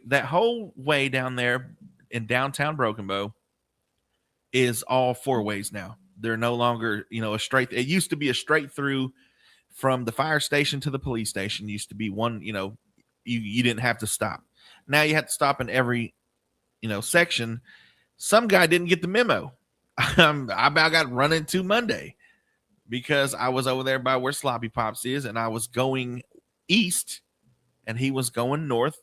that whole way down there in downtown Broken Bow is all four ways now. They're no longer, a straight. It used to be a straight through from the fire station to the police station. It used to be one, you didn't have to stop. Now you have to stop in every, section. Some guy didn't get the memo. I about got run into Monday because I was over there by where Sloppy Pops is, and I was going east and he was going north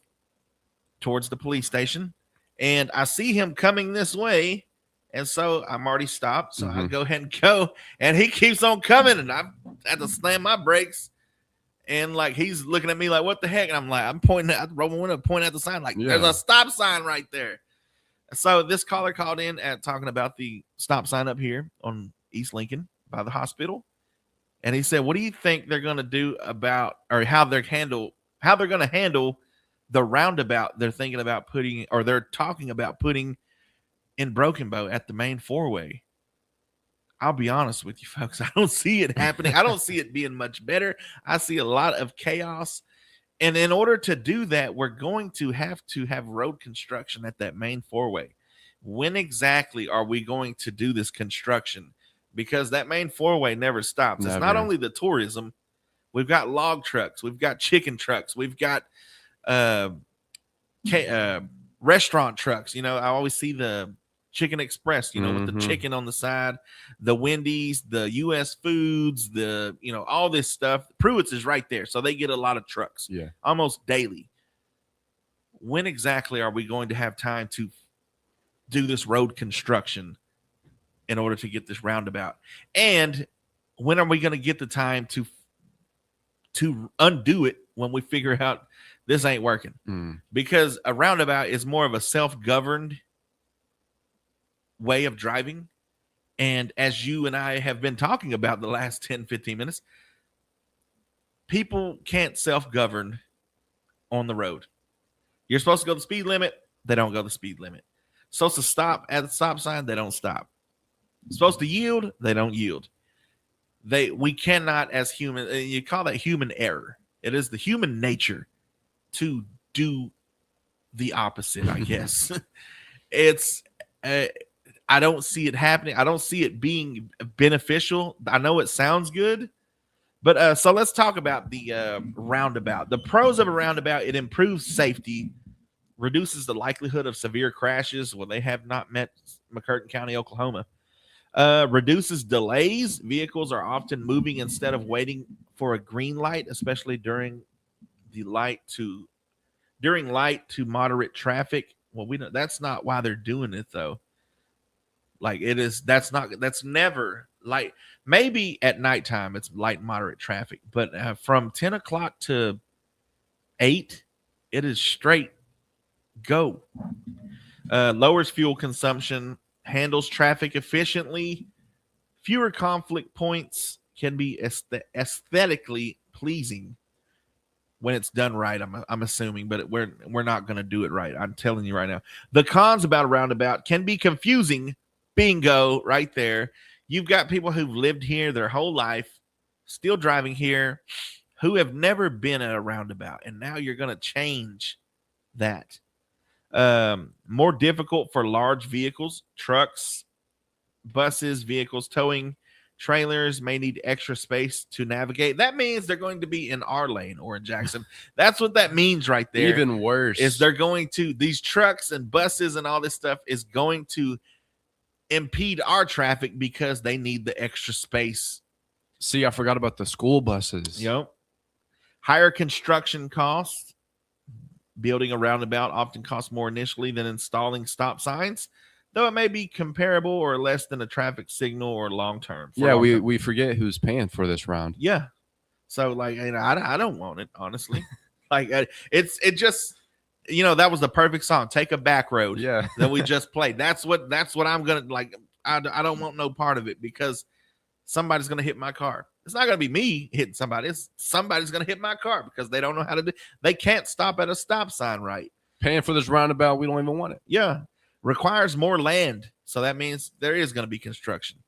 towards the police station. And I see him coming this way. And so I'm already stopped. So I go ahead and go. And he keeps on coming. And I had to slam my brakes. And like, he's looking at me like, what the heck? And I'm like, I'm pointing at the window, pointing at the sign. Like, there's a stop sign right there. So this caller called in at talking about the stop sign up here on East Lincoln by the hospital. And he said, what do you think they're going to do about, or how they're going to handle the roundabout they're thinking about putting, or they're talking about putting in Broken Bow at the main four-way? I'll be honest with you folks, I don't see it happening. I don't see it being much better. I see a lot of chaos. And in order to do that, we're going to have road construction at that main four-way. When exactly are we going to do this construction? Because that main four-way never stops. Never. It's not only the tourism. We've got log trucks. We've got chicken trucks. We've got restaurant trucks. I always see the Chicken Express, with the chicken on the side, the Wendy's, the U.S. Foods, all this stuff. Pruitt's is right there. So they get a lot of trucks almost daily. When exactly are we going to have time to do this road construction in order to get this roundabout? And when are we going to get the time to undo it when we figure out this ain't working. Because a roundabout is more of a self-governed way of driving. And as you and I have been talking about the last 10, 15 minutes, people can't self-govern on the road. You're supposed to go the speed limit. They don't go the speed limit. Supposed to stop at the stop sign. They don't stop. Supposed to yield. They don't yield. We cannot, as human, you call that human error. It is the human nature to do the opposite, I guess. It's, I don't see it happening. I don't see it being beneficial. I know it sounds good, but so let's talk about the roundabout. The pros of a roundabout: it improves safety, reduces the likelihood of severe crashes. Well, they have not met McCurtain County, Oklahoma. Reduces delays. Vehicles are often moving instead of waiting for a green light, especially during light to moderate traffic. Well, we know that's not why they're doing it though. Like that's never light. Maybe at nighttime it's light moderate traffic, but from 10 o'clock to 8, it is straight go. Lowers fuel consumption, handles traffic efficiently, fewer conflict points, can be aesthetically pleasing when it's done right. I'm assuming, but we're not going to do it right. I'm telling you right now. The cons about a roundabout can be confusing. Bingo, right there. You've got people who've lived here their whole life, still driving here, who have never been at a roundabout, and now you're going to change that. More difficult for large vehicles, trucks, buses, vehicles towing trailers may need extra space to navigate. That means they're going to be in our lane or in Jackson. That's what that means right there. Even worse is they're going to, these trucks and buses and all this stuff is going to impede our traffic because they need the extra space. See, I forgot about the school buses. Yep. Higher construction costs. Building a roundabout often costs more initially than installing stop signs, though it may be comparable or less than a traffic signal or long term. Yeah, we forget who's paying for this round. Yeah. So like, I don't want it, honestly. Like it just, that was the perfect song. Take a back road. Yeah. That we just played. That's what I'm gonna like. I don't want no part of it because somebody's gonna hit my car. It's not gonna be me hitting somebody. Somebody's gonna hit my car because they don't know how to do. They can't stop at a stop sign right. Paying for this roundabout, we don't even want it. Yeah. Requires more land, so that means there is gonna be construction.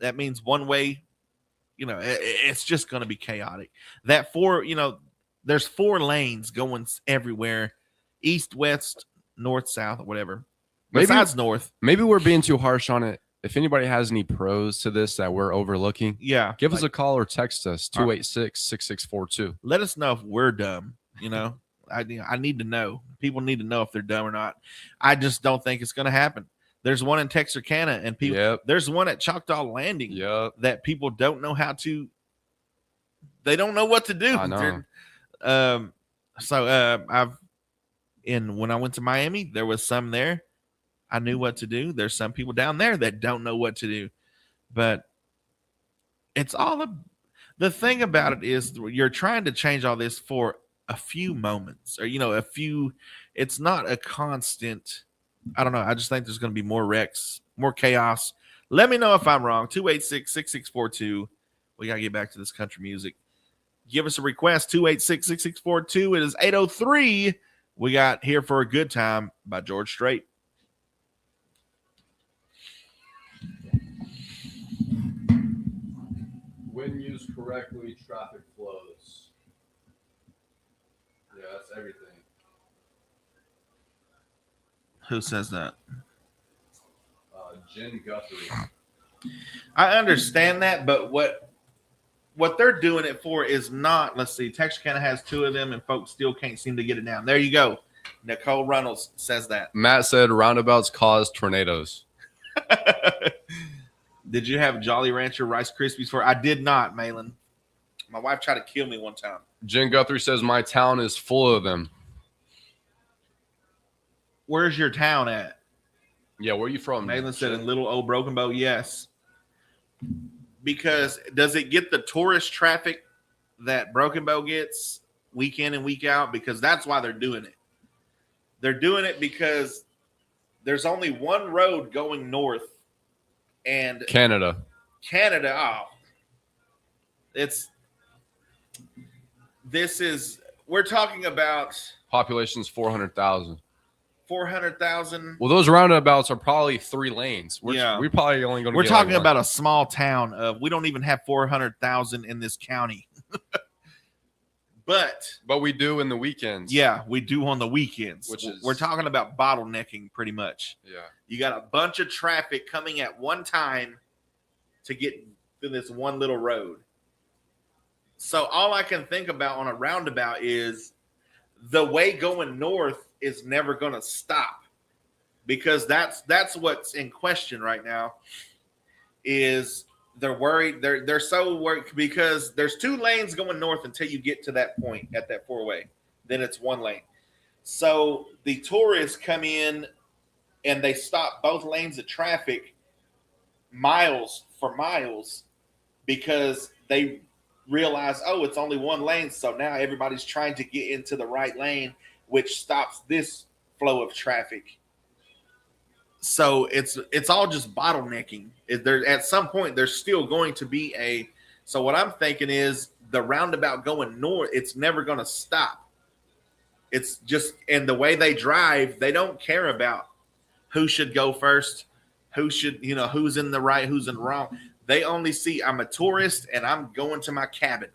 That means one way. It's just gonna be chaotic. There's 4 lanes going everywhere, east, west, north, south, or whatever. Besides north. Maybe we're being too harsh on it. If anybody has any pros to this that we're overlooking, give us a call or text us 286-6642. Let us know if we're dumb. I need to know. People need to know if they're dumb or not. I just don't think it's going to happen. There's one in Texarkana, and there's one at Choctaw Landing that people don't know how to. They don't know what to do. I know. When I went to Miami, there was some there. I knew what to do. There's some people down there that don't know what to do, but it's all the thing about it is you're trying to change all this for a few moments or, it's not a constant. I don't know. I just think there's going to be more wrecks, more chaos. Let me know if I'm wrong. 286-6642. We got to get back to this country music. Give us a request, 286-6642. It is 8:03. We got Here for a Good Time by George Strait. When used correctly, traffic flows. Yeah, that's everything. Who says that? Jen Guthrie. I understand that, but what they're doing it for is not, let's see, Texarkana has 2 of them and folks still can't seem to get it down. There you go. Nicole Reynolds says that. Matt said roundabouts cause tornadoes. Did you have Jolly Rancher Rice Krispies for? I did not, Malin. My wife tried to kill me one time. Jen Guthrie says my town is full of them. Where's your town at? Yeah, where are you from? Malin said in Little Old Broken Bow, yes. Because does it get the tourist traffic that Broken Bow gets? week in and week out, because that's why they're doing it. They're doing it because there's only one road going north, and Canada. Oh, we're talking about Population's 400,000. 400,000. Well, those roundabouts are probably 3 lanes. We're probably only going to. We're talking about a small town of. We don't even have 400,000 in this county. But we do in the weekends. Yeah, we do on the weekends. We're talking about bottlenecking pretty much. Yeah. You got a bunch of traffic coming at one time to get to this one little road. So all I can think about on a roundabout is the way going north is never going to stop, because that's what's in question right now. Is they're worried, they're so worried because there's 2 lanes going north until you get to that point at that 4-way. Then it's 1 lane. So the tourists come in and they stop both lanes of traffic miles because they realize, oh, it's only 1 lane. So now everybody's trying to get into the right lane, which stops this flow of traffic. So it's all just bottlenecking. There at some point there's still going to be so what I'm thinking is the roundabout going north, it's never going to stop. It's just, and the way they drive, they don't care about who should go first, who's in the right, who's in the wrong. They only see, I'm a tourist and I'm going to my cabin.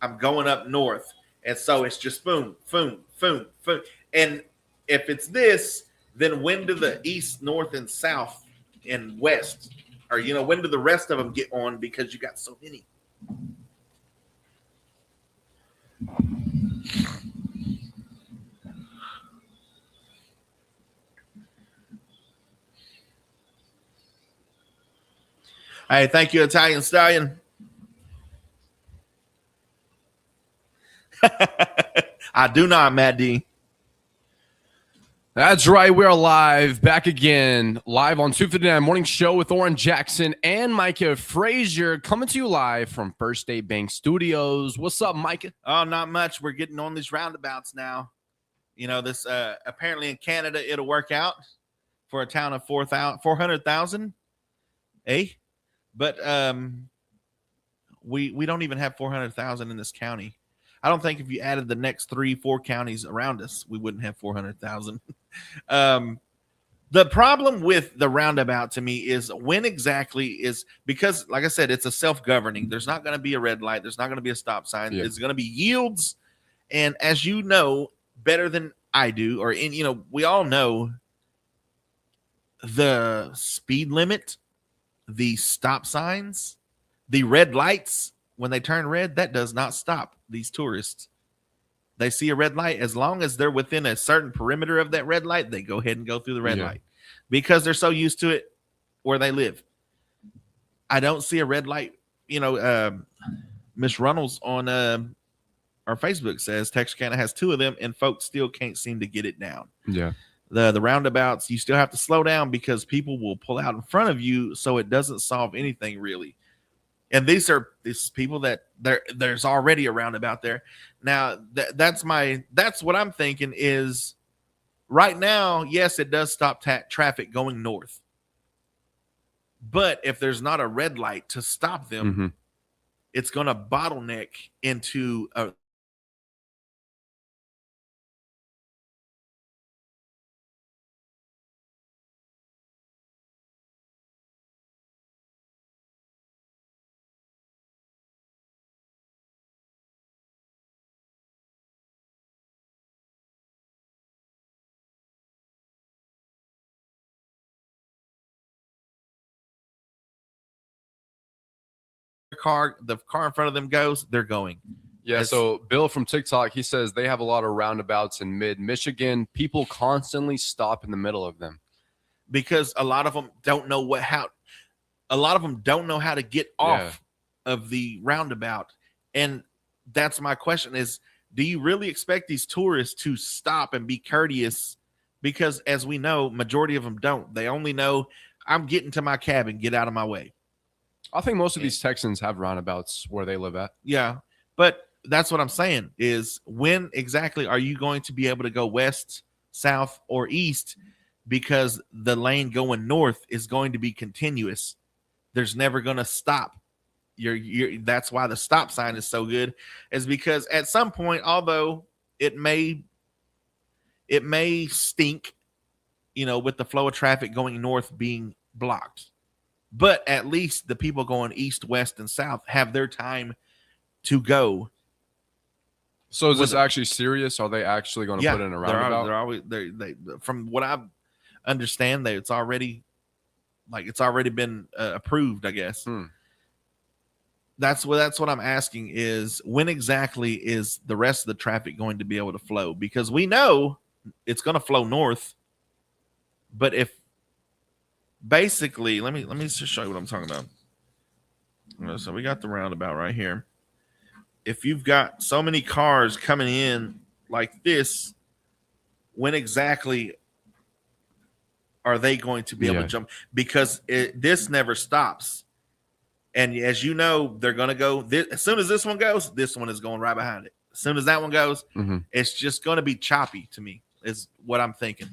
I'm going up north. And so it's just boom, boom, boom, boom. And if it's this, then when do the east, north, and south and west, or when do the rest of them get on, because you got so many? Hey, thank you, Italian Stallion. I do not, Matt D. That's right. We're live, back again, live on 259 Morning Show with Oran Jackson and Micah Frazier, coming to you live from First State Bank Studios. What's up, Micah? Oh, not much. We're getting on these roundabouts now. This apparently in Canada it'll work out for a town of 400,000. But we don't even have 400,000 in this county. I don't think if you added the next 3-4 counties around us, we wouldn't have 400,000. The problem with the roundabout to me is when exactly is, because like I said, it's a self-governing. There's not going to be a red light. There's not going to be a stop sign. Yeah. It's going to be yields. And as you know better than I do, we all know the speed limit, the stop signs, the red lights, when they turn red, that does not stop these tourists. They see a red light. As long as they're within a certain perimeter of that red light, they go ahead and go through the red light because they're so used to it where they live. I don't see a red light. Miss Runnels on our Facebook says Texarkana has 2 of them and folks still can't seem to get it down. Yeah. The roundabouts, you still have to slow down because people will pull out in front of you, so it doesn't solve anything really. And these people that there's already a roundabout there. Now that's what I'm thinking is right now. Yes, it does stop traffic going north, but if there's not a red light to stop them, it's going to bottleneck into a the car in front of them goes, they're going. Yeah, so Bill from TikTok, he says they have a lot of roundabouts in mid-Michigan. People constantly stop in the middle of them. Because a lot of them don't know how to get off of the roundabout. And that's my question is, do you really expect these tourists to stop and be courteous? Because as we know, majority of them don't. They only know, I'm getting to my cabin, get out of my way. I think most of these Texans have roundabouts where they live at. Yeah, but that's what I'm saying is when exactly are you going to be able to go west, south, or east? Because the lane going north is going to be continuous. There's never going to stop. That's why the stop sign is so good, is because at some point, although it may stink, with the flow of traffic going north being blocked, but at least the people going east, west, and south have their time to go. So is this actually serious? Are they actually going to put in a roundabout? They're always they from what I understand, it's already been approved, I guess. That's what I'm asking is when exactly is the rest of the traffic going to be able to flow? Because we know it's going to flow north, but if basically, let me just show you what I'm talking about. So we got the roundabout right here. If you've got so many cars coming in like this, when exactly are they going to be able to jump? Because this never stops. And as you know, they're going to go. As soon as this one goes, this one is going right behind it. As soon as that one goes, it's just going to be choppy to me, is what I'm thinking.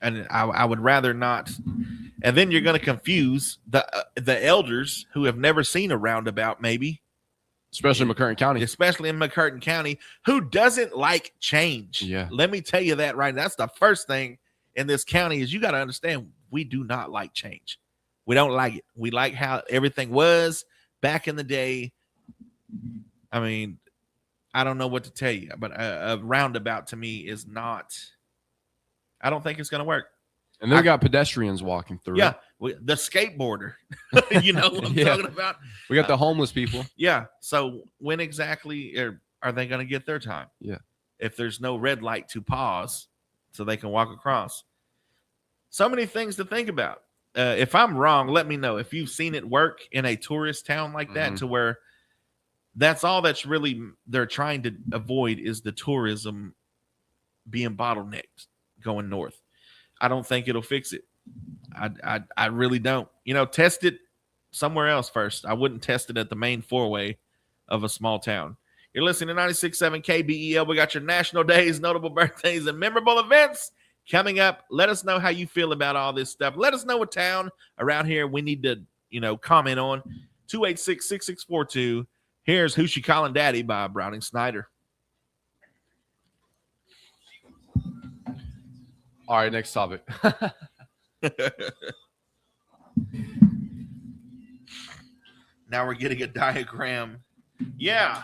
And I would rather not. And then you're going to confuse the elders who have never seen a roundabout, maybe. Especially in McCurtain County. Especially in McCurtain County, who doesn't like change. Yeah. Let me tell you that right now. That's the first thing in this county is you got to understand we do not like change. We don't like it. We like how everything was back in the day. I mean, I don't know what to tell you, but a roundabout to me is not. I don't think it's going to work. And they got pedestrians walking through. Yeah, the skateboarder. You know what I'm talking about? We got the homeless people. Yeah. So when exactly are they going to get their time? Yeah. If there's no red light to pause so they can walk across. So many things to think about. If I'm wrong, let me know. If you've seen it work in a tourist town like that, to where that's all that's really they're trying to avoid is the tourism being bottlenecked going north. I don't think it'll fix it. I really don't. Test it somewhere else first. I wouldn't test it at the main four-way of a small town. You're listening to 96.7 KBEL. We got your national days, notable birthdays, and memorable events coming up. Let us know how you feel about all this stuff. Let us know what town around here we need to, comment on. 286-6642. Here's Who's She Calling Daddy by Browning Snyder. All right, next topic. Now we're getting a diagram. Yeah.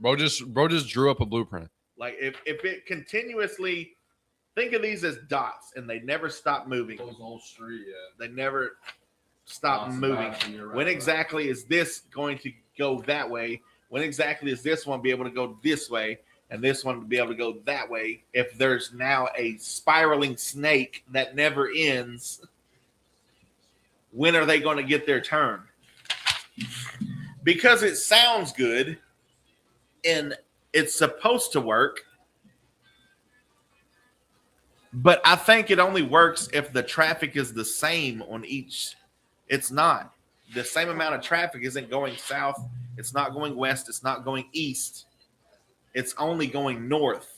Bro just drew up a blueprint. Like if it continuously, think of these as dots and they never stop moving. Those whole street, yeah. They never stop moving. When exactly is this going to go that way? When exactly is this one be able to go this way? And this one to be able to go that way. If there's now a spiraling snake that never ends, when are they going to get their turn? Because it sounds good and it's supposed to work. But I think it only works if the traffic is the same on each. It's not. The same amount of traffic isn't going south. It's not going west. It's not going east. It's only going north.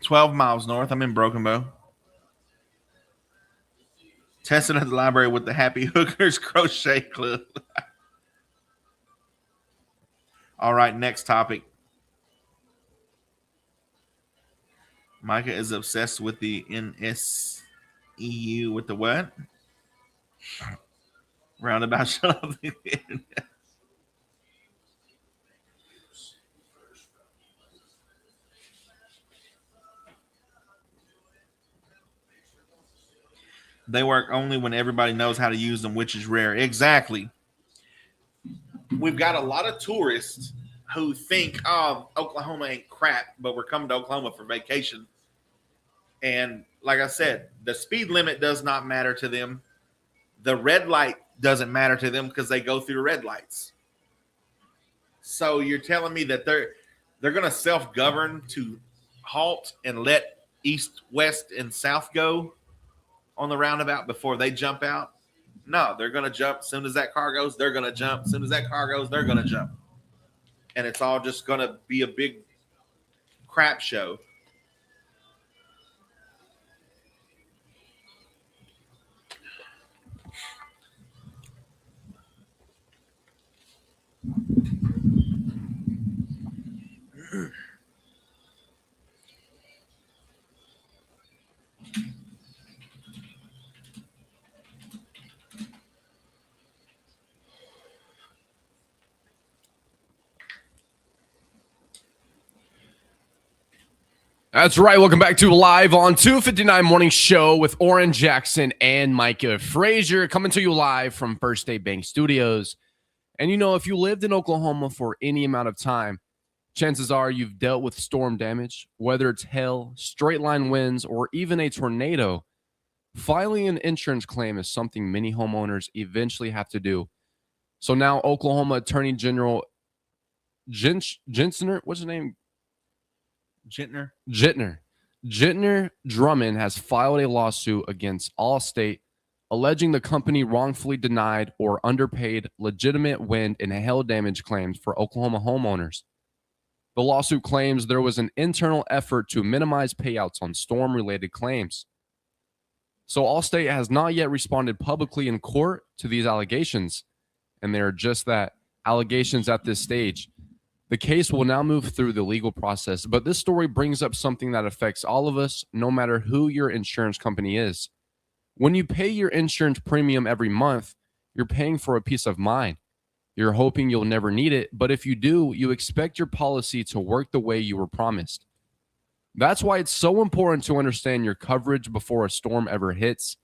$12 miles north. I'm in Broken Bow. Tested at the library with the Happy Hookers Crochet Club. All right, next topic. Micah is obsessed with the NSEU with the what? Roundabout shut up. They work only when everybody knows how to use them, which is rare. Exactly. we've got a lot of tourists who think, oh, Oklahoma ain't crap, but we're coming to Oklahoma for vacation. And like I said, the speed limit does not matter to them. The red light doesn't matter to them because they go through red lights. So you're telling me that they're going to self-govern to halt and let east, west, and south go on the roundabout before they jump out? No, they're going to jump. As soon as that car goes, they're going to jump. As soon as that car goes, they're going to jump. And it's all just going to be a big crap show. That's right. Welcome back to Live on 259 Morning Show with Oran Jackson and Micah Frazier, coming to you live from First State Bank Studios. And you know, if you lived in Oklahoma for any amount of time, chances are you've dealt with storm damage, whether it's hail, straight line winds, or even a tornado. Filing an insurance claim is something many homeowners eventually have to do. So now Oklahoma Attorney General Jintner, what's his name? Jitner Drummond has filed a lawsuit against Allstate, alleging the company wrongfully denied or underpaid legitimate wind and hail damage claims for Oklahoma homeowners. The lawsuit claims there was an internal effort to minimize payouts on storm-related claims. So Allstate has not yet responded publicly in court to these allegations, and they are just that, allegations at this stage. The case will now move through the legal process, but this story brings up something that affects all of us, no matter who your insurance company is. When you pay your insurance premium every month, you're paying for a peace of mind. You're hoping you'll never need it, but if you do, you expect your policy to work the way you were promised. That's why it's so important to understand your coverage before a storm ever hits.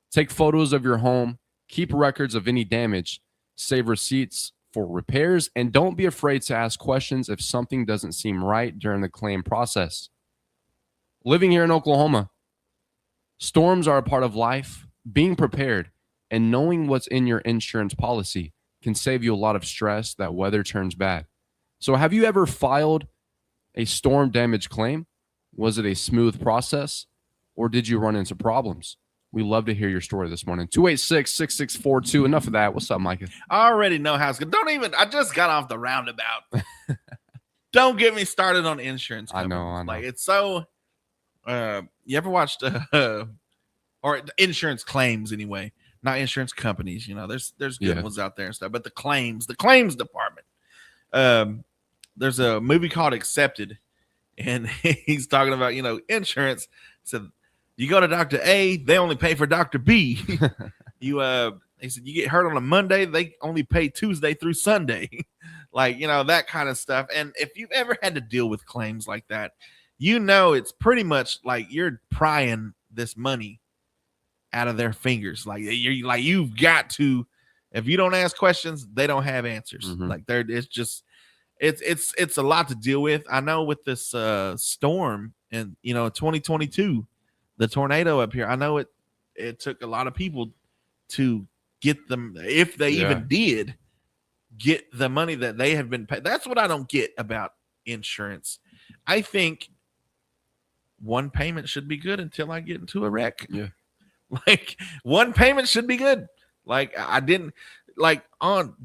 Take photos of your home, keep records of any damage, save receipts for repairs, and don't be afraid to ask questions if something doesn't seem right during the claim process. Living here in Oklahoma, storms are a part of life. Being prepared and knowing what's in your insurance policy can save you a lot of stress that weather turns bad. So have you ever filed a storm damage claim? Was it a smooth process, or did you run into problems? We love to hear your story this morning. 286-6642. Enough of that. What's up, Micah? I already know how it's going. I just got off the roundabout. Don't get me started on insurance companies. I know. Like, it's so, you ever watched, or insurance claims anyway, not insurance companies. You know, there's good ones out there and stuff, but the claims department. There's a movie called Accepted, and he's talking about, insurance. So you go to Dr. A, they only pay for Dr. B. He said you get hurt on a Monday, they only pay Tuesday through Sunday. Like, that kind of stuff. And if you've ever had to deal with claims like that, it's pretty much like you're prying this money out of their fingers. Like you've got to, if you don't ask questions, they don't have answers. Mm-hmm. Like it's a lot to deal with. I know with this storm and 2022, the tornado up here, I know it took a lot of people to get them, if they even did get the money that they have been paid. That's what I don't get about insurance. I think one payment should be good until I get into a wreck. Yeah. Like one payment should be good. Like I didn't on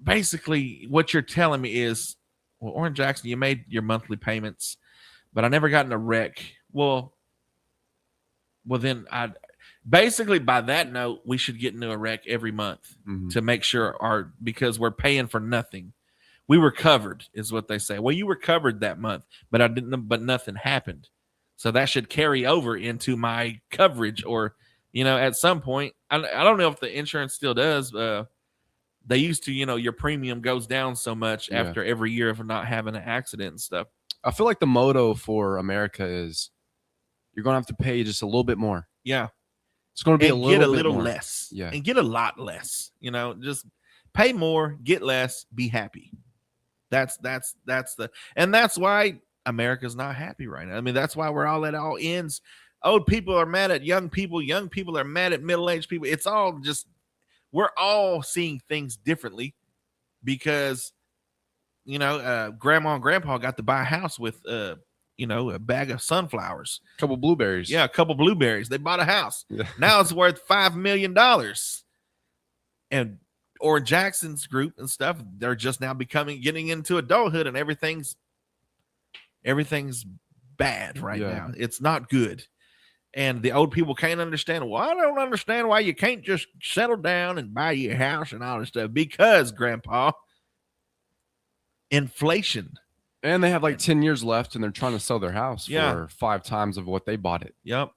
basically what you're telling me is, well, Oran Jackson, you made your monthly payments, but I never got in a wreck. Well, then basically by that note, we should get into a wreck every month to make sure because we're paying for nothing. We were covered is what they say. Well, you were covered that month, but but nothing happened. So that should carry over into my coverage or, at some point, I don't know if the insurance still does. They used to, your premium goes down so much after every year of not having an accident and stuff. I feel like the motto for America is you're going to have to pay just a little bit more. Yeah. It's going to be get a little more. less. Yeah. And get a lot less, just pay more, get less, be happy. That's why America's not happy right now. I mean, that's why we're all at all ends. Old people are mad at young people are mad at middle-aged people. It's all just, we're all seeing things differently because grandma and grandpa got to buy a house with a bag of sunflowers, A couple blueberries. yeah, a couple blueberries. They bought a house. Yeah. Now it's worth $5 million. And Oran Jackson's group and stuff, they're just now getting into adulthood, and everything's bad right now. It's not good. And the old people can't understand. Well, I don't understand why you can't just settle down and buy your house and all this stuff. Because, Grandpa, inflation. And they have like 10 years left, and they're trying to sell their house Yeah. for 5 times of what they bought it. Yep.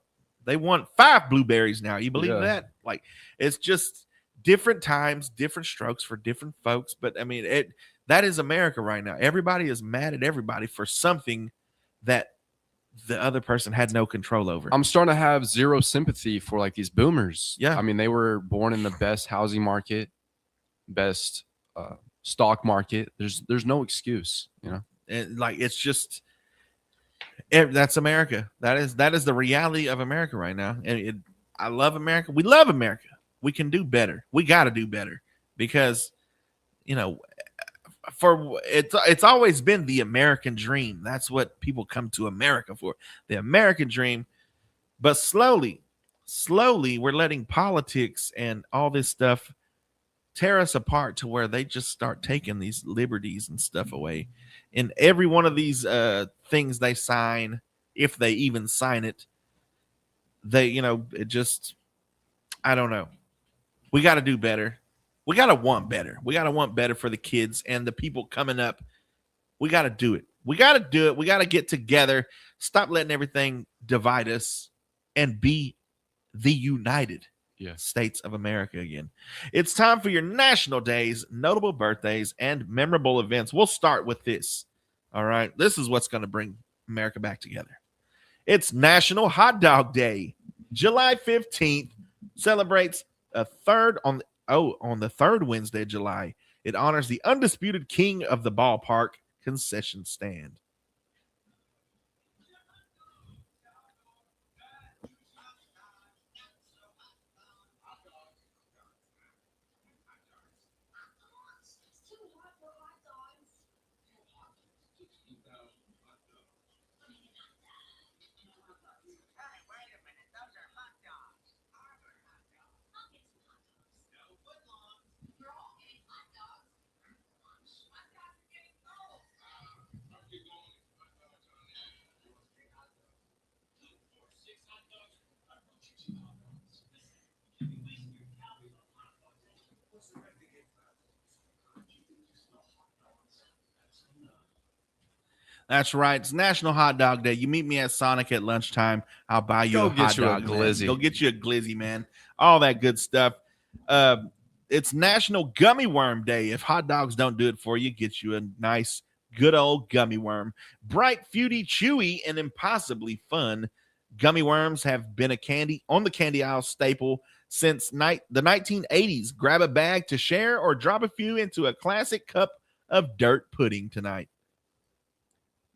They want 5 blueberries now. You believe Yeah. that? Like, it's just different times, different strokes for different folks. But I mean, that is America right now. Everybody is mad at everybody for something that the other person had no control over. I'm starting to have zero sympathy for like these boomers. Yeah. I mean, they were born in the best housing market, best stock market. There's no excuse, And like, it's just, that's America. That is the reality of America right now. And I love America. We love America. We can do better. We got to do better because, for it's always been the American dream. That's what people come to America for, the American dream. But slowly, we're letting politics and all this stuff tear us apart to where they just start taking these liberties and stuff away. And every one of these things they sign, if they even sign it, it just, I don't know. We got to do better. We got to want better. We got to want better for the kids and the people coming up. We got to do it. We got to do it. We got to get together. Stop letting everything divide us and be the United States of America again. It's time for your national days, notable birthdays, and memorable events. We'll start with this. All right. This is what's going to bring America back together. It's National Hot Dog Day. July 15th celebrates on the third Wednesday of July. It honors the undisputed king of the ballpark concession stand. That's right. It's National Hot Dog Day. You meet me at Sonic at lunchtime. I'll buy you a hot dog. Glizzy. Go get you a glizzy, man. All that good stuff. It's National Gummy Worm Day. If hot dogs don't do it for you, get you a nice, good old gummy worm. Bright, fruity, chewy, and impossibly fun. Gummy worms have been on the candy aisle staple since the 1980s. Grab a bag to share or drop a few into a classic cup of dirt pudding tonight.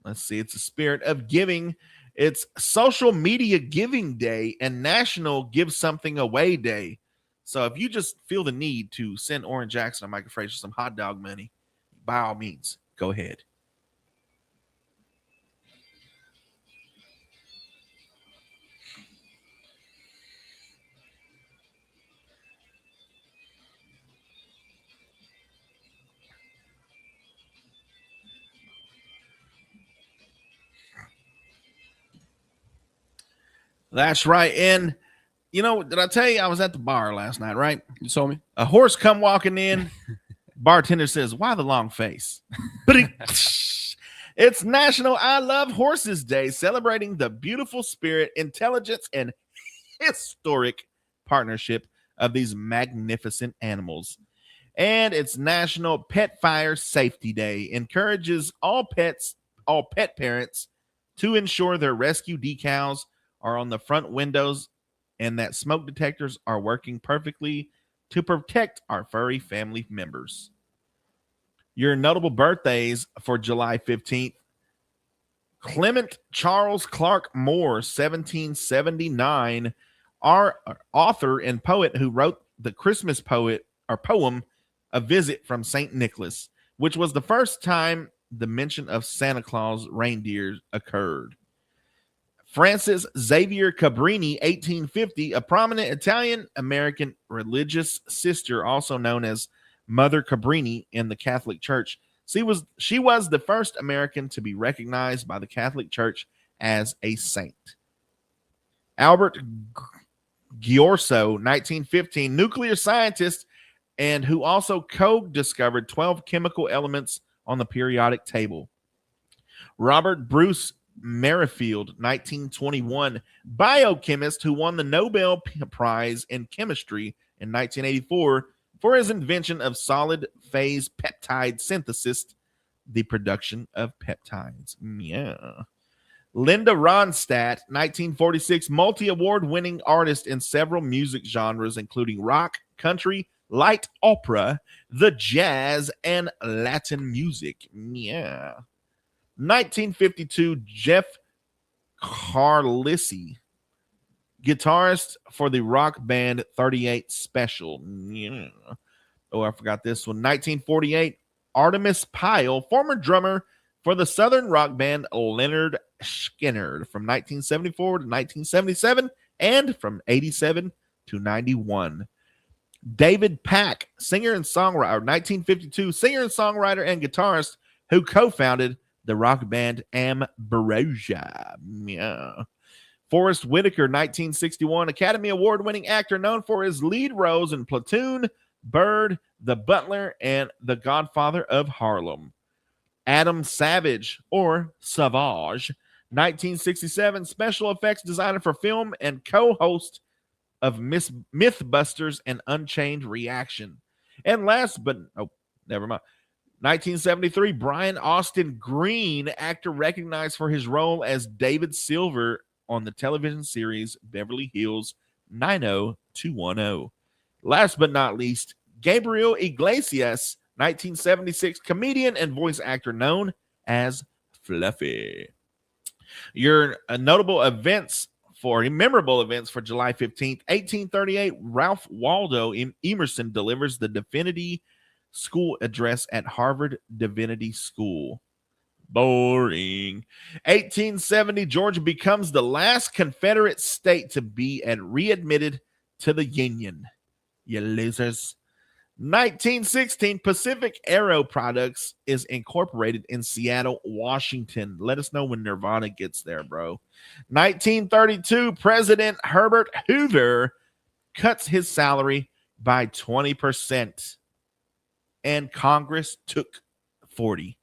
Let's see. It's a spirit of giving. It's Social Media Giving Day and National Give Something Away Day. So if you just feel the need to send Oran Jackson or Micah Frazier some hot dog money, by all means, go ahead. That's right. And, did I tell you I was at the bar last night, right? You told me. A horse come walking in. Bartender says, "Why the long face?" It's National I Love Horses Day, celebrating the beautiful spirit, intelligence, and historic partnership of these magnificent animals. And it's National Pet Fire Safety Day, encourages all pet parents to ensure their rescue decals are on the front windows and that smoke detectors are working perfectly to protect our furry family members. Your notable birthdays for July 15th. Clement Charles Clark Moore, 1779, our author and poet who wrote the Christmas poem, A Visit from St. Nicholas, which was the first time the mention of Santa Claus reindeer occurred. Francis Xavier Cabrini, 1850, a prominent Italian-American religious sister, also known as Mother Cabrini in the Catholic Church. She was the first American to be recognized by the Catholic Church as a saint. Albert Ghiorso, 1915, nuclear scientist and who also co-discovered 12 chemical elements on the periodic table. Robert Bruce Merrifield, 1921, biochemist who won the Nobel Prize in Chemistry in 1984 for his invention of solid phase peptide synthesis, the production of peptides. Yeah. Linda Ronstadt, 1946, multi-award winning artist in several music genres, including rock, country, light opera, the jazz, and Latin music. Yeah. 1952, Jeff Carlissi, guitarist for the rock band 38 Special. Yeah. Oh, I forgot this one. 1948, Artemis Pyle, former drummer for the southern rock band Leonard Skinner from 1974 to 1977 and from 87 to 91. David Pack, singer and songwriter, 1952, singer and songwriter and guitarist who co-founded the rock band Ambrosia. Yeah. Forrest Whitaker, 1961, Academy Award-winning actor known for his lead roles in Platoon, Bird, The Butler, and The Godfather of Harlem. Adam Savage, or Savage, 1967, special effects designer for film and co-host of Mythbusters and Unchained Reaction. And last but, never mind. 1973, Brian Austin Green, actor recognized for his role as David Silver on the television series Beverly Hills 90210. Last but not least, Gabriel Iglesias, 1976, comedian and voice actor known as Fluffy. Your memorable events for July 15th, 1838, Ralph Waldo Emerson delivers the Divinity School address at Harvard Divinity School. Boring. 1870, Georgia becomes the last Confederate state to be readmitted to the Union. You losers. 1916, Pacific Aero Products is incorporated in Seattle, Washington. Let us know when Nirvana gets there, bro. 1932, President Herbert Hoover cuts his salary by 20%, and Congress took 40%.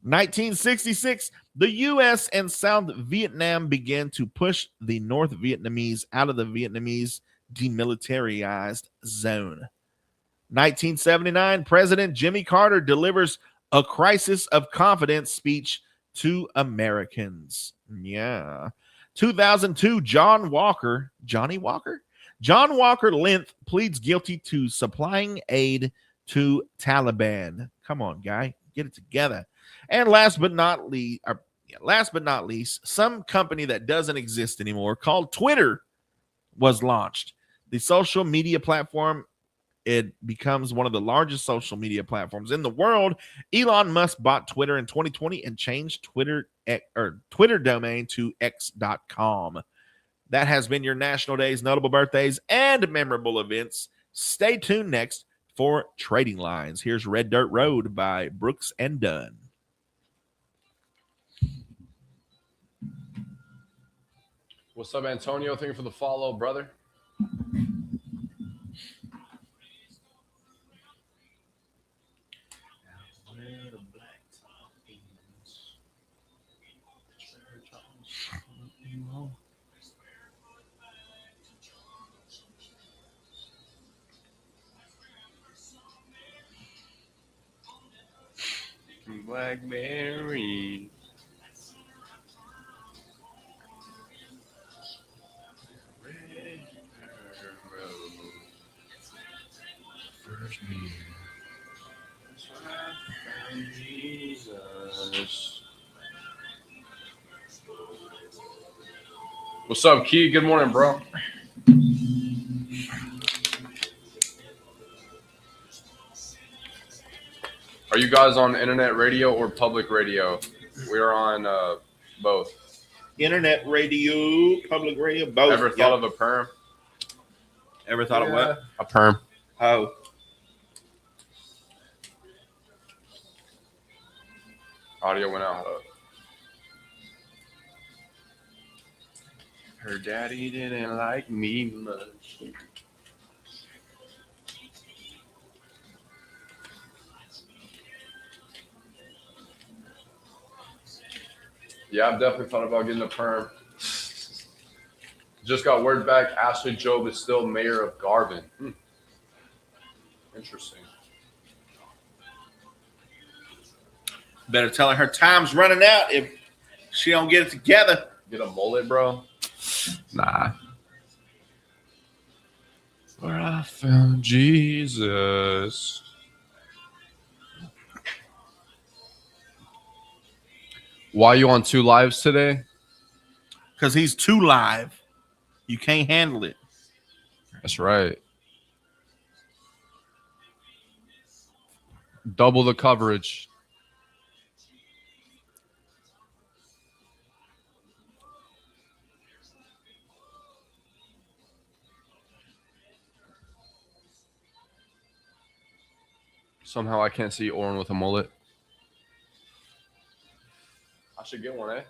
1966, the U.S. and South Vietnam began to push the North Vietnamese out of the Vietnamese demilitarized zone. 1979, President Jimmy Carter delivers a crisis of confidence speech to Americans. Yeah. 2002, John Walker Lynch pleads guilty to supplying aid to Taliban. Come on, guy, get it together. And last but not least, some company that doesn't exist anymore called Twitter was launched. The social media platform, it becomes one of the largest social media platforms in the world. Elon Musk bought Twitter in 2020 and changed Twitter domain to x.com. That has been your National Days, Notable Birthdays, and Memorable Events. Stay tuned next for Trading Lines. Here's Red Dirt Road by Brooks and Dunn. What's up, Antonio? Thank you for the follow, brother. Blackberry. Jesus. What's up, Key? Good morning, bro. Are you guys on internet radio or public radio? We are on both. Internet radio, public radio, both. Ever thought of a perm? Ever thought of what? A perm. Oh, Audio went out. Her daddy didn't like me much. Yeah, I've definitely thought about getting a perm. Just got word back. Ashley Job is still mayor of Garvin. Interesting. better tell her time's running out if she don't get it together. Get a mullet, bro? Nah. Where I found Jesus. Why you on 2 lives today? Because he's too live. You can't handle it. That's right. Double the coverage. Somehow I can't see Oran with a mullet. I should get one, eh?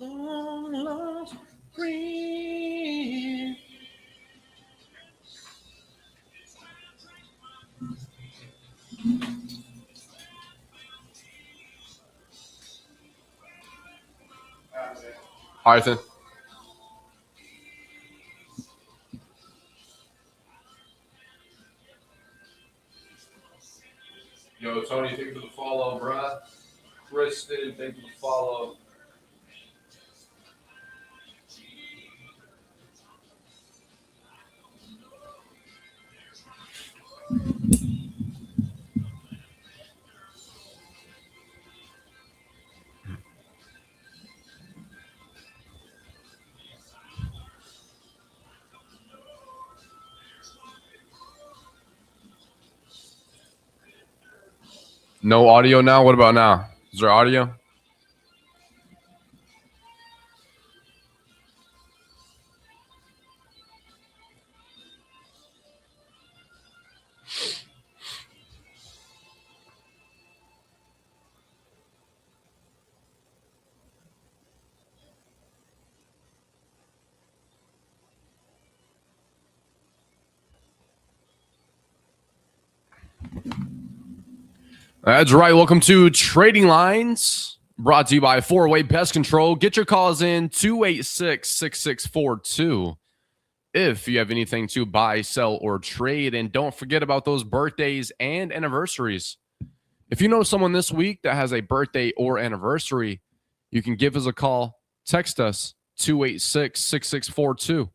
Long lost friend. Hi, Ethan. Yo, Tony, thank you for the follow, bruh. Kristen, thank you for the follow. No audio now? What about now? Is there audio? That's right. Welcome to Trading Lines, brought to you by 4-Way Pest Control. Get your calls in 286-6642 if you have anything to buy, sell, or trade. And don't forget about those birthdays and anniversaries. If you know someone this week that has a birthday or anniversary, you can give us a call. Text us 286-6642.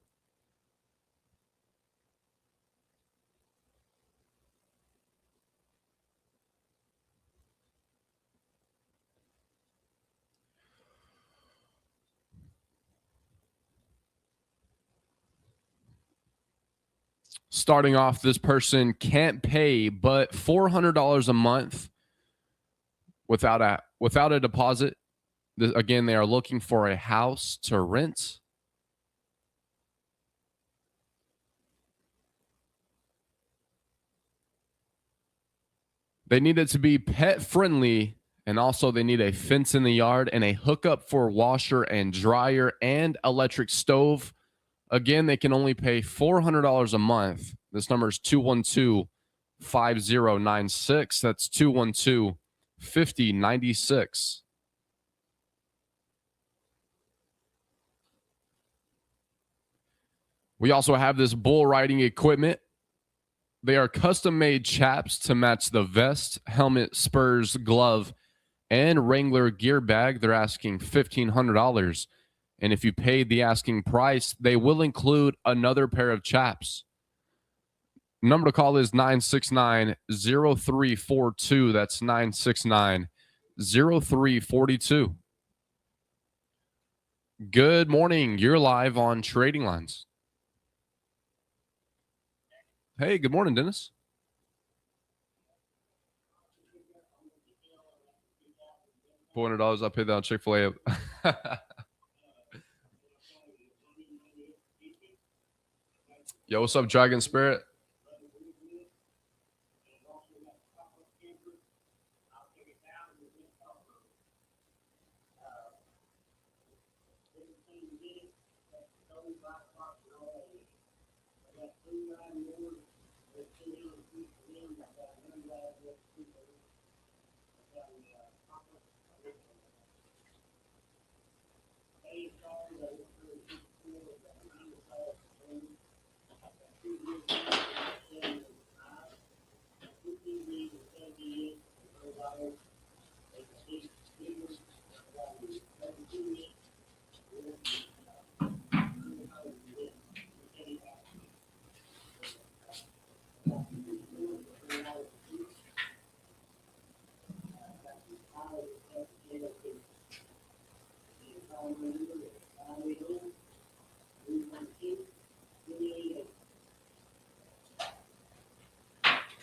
Starting off, this person can't pay but $400 a month without a deposit. Again, they are looking for a house to rent. They need it to be pet friendly, and also they need a fence in the yard and a hookup for washer and dryer and electric stove. Again, they can only pay $400 a month. This number is 212-5096. That's 212-5096. We also have this bull riding equipment. They are custom-made chaps to match the vest, helmet, spurs, glove, and Wrangler gear bag. They're asking $1,500. And if you pay the asking price, they will include another pair of chaps. Number to call is 969-0342. That's 969-0342. Good morning. You're live on Trading Lines. Hey, good morning, Dennis. $400. I paid that on Chick-fil-A. Yo, what's up, Dragon Spirit?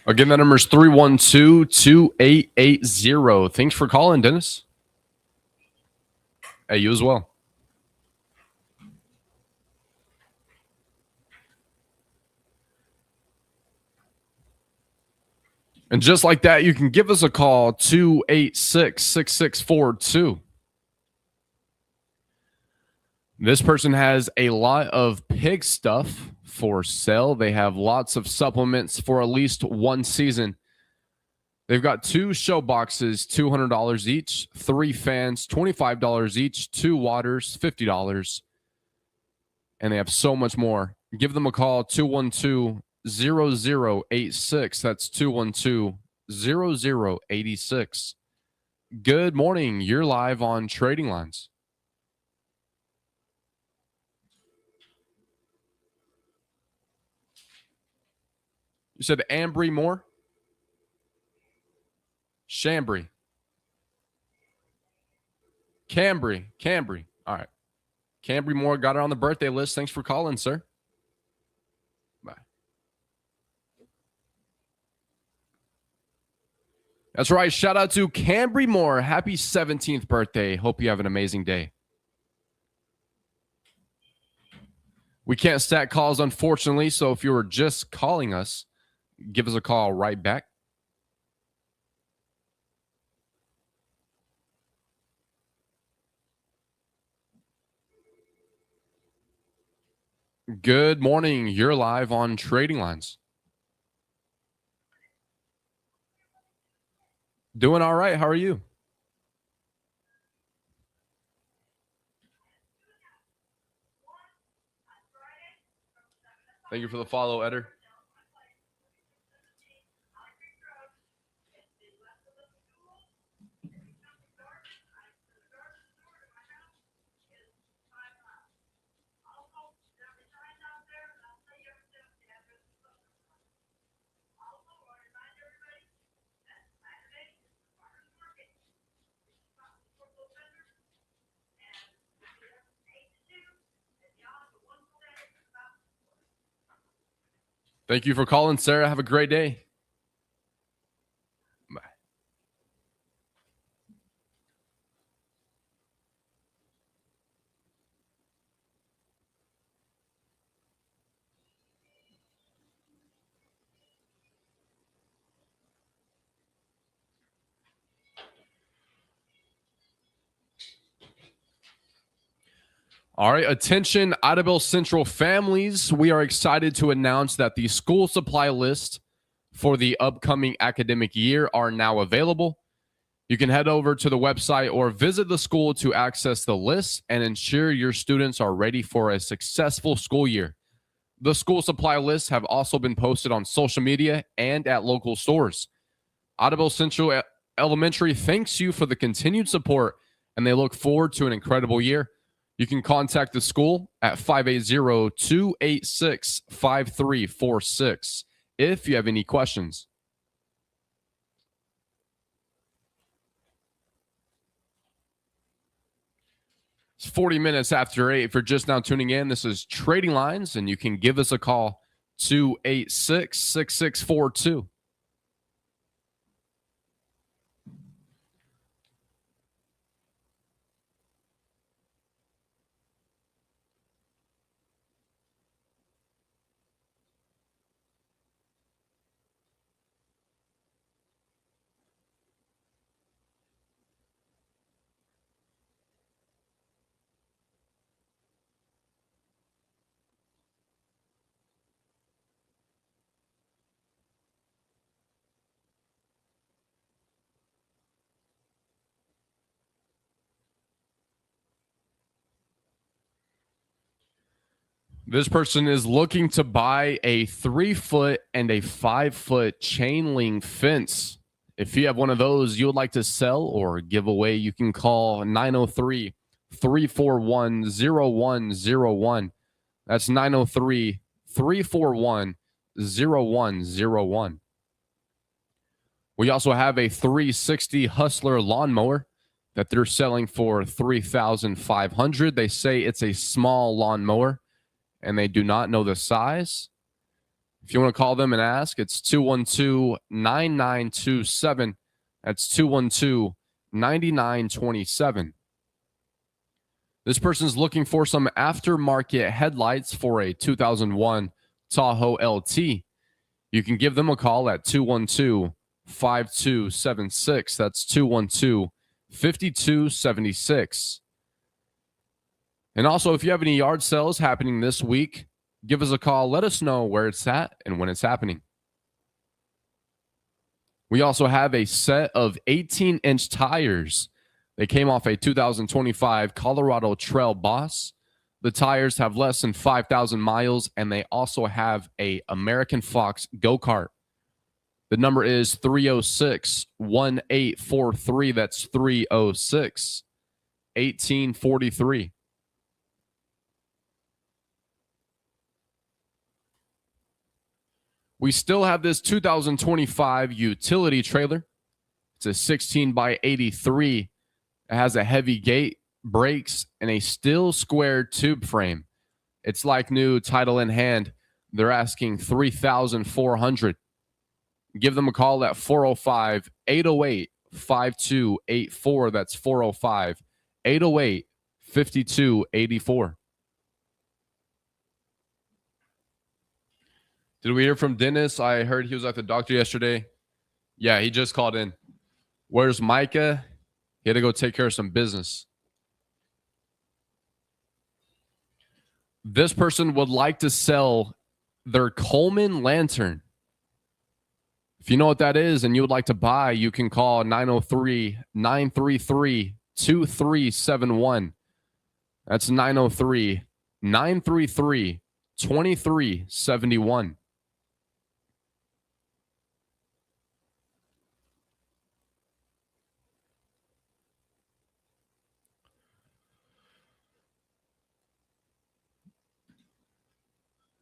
Again, that number is 312-2880. Thanks for calling, Dennis. Hey, you as well. And just like that, you can give us a call, 286-6642. This person has a lot of pig stuff for sale. They have lots of supplements for at least one season. They've got 2 show boxes, $200 each, 3 fans, $25 each, 2 waters, $50. And they have so much more. Give them a call, 212-0086. That's 212-0086. Good morning. You're live on Trading Lines. You said Ambry Moore? Chambry. Cambry. All right. Cambry Moore got it on the birthday list. Thanks for calling, sir. Bye. That's right. Shout out to Cambry Moore. Happy 17th birthday. Hope you have an amazing day. We can't stack calls, unfortunately. So if you were just calling us, give us a call right back. Good morning. You're live on Trading Lines. Doing all right. How are you? Thank you for the follow, Eder. Thank you for calling, Sarah. Have a great day. Bye. All right, attention, Idabel Central families. We are excited to announce that the school supply list for the upcoming academic year are now available. You can head over to the website or visit the school to access the list and ensure your students are ready for a successful school year. The school supply lists have also been posted on social media and at local stores. Audubon Central Elementary thanks you for the continued support, and they look forward to an incredible year. You can contact the school at 580-286-5346 if you have any questions. It's 40 minutes after 8. If you're just now tuning in, this is Trading Lines, and you can give us a call, 286-6642. This person is looking to buy a 3-foot and a 5-foot chain link fence. If you have one of those you would like to sell or give away, you can call 903-341-0101. That's 903-341-0101. We also have a 360 Hustler lawnmower that they're selling for $3,500. They say it's a small lawnmower, and they do not know the size. If you want to call them and ask, it's 212-9927. That's 212-9927. This person's looking for some aftermarket headlights for a 2001 Tahoe LT. You can give them a call at 212-5276. That's 212-5276. And also, if you have any yard sales happening this week, give us a call. Let us know where it's at and when it's happening. We also have a set of 18-inch tires. They came off a 2025 Colorado Trail Boss. The tires have less than 5,000 miles, and they also have a American Fox go-kart. The number is 306-1843. That's 306-1843. We still have this 2025 utility trailer. It's a 16 by 83. It has a heavy gate, brakes, and a steel square tube frame. It's like new, title in hand. They're asking $3,400. Give them a call at 405-808-5284. That's 405-808-5284. Did we hear from Dennis? I heard he was at the doctor yesterday. Yeah, he just called in. Where's Micah? He had to go take care of some business. This person would like to sell their Coleman lantern. If you know what that is and you would like to buy, you can call 903-933-2371. That's 903-933-2371.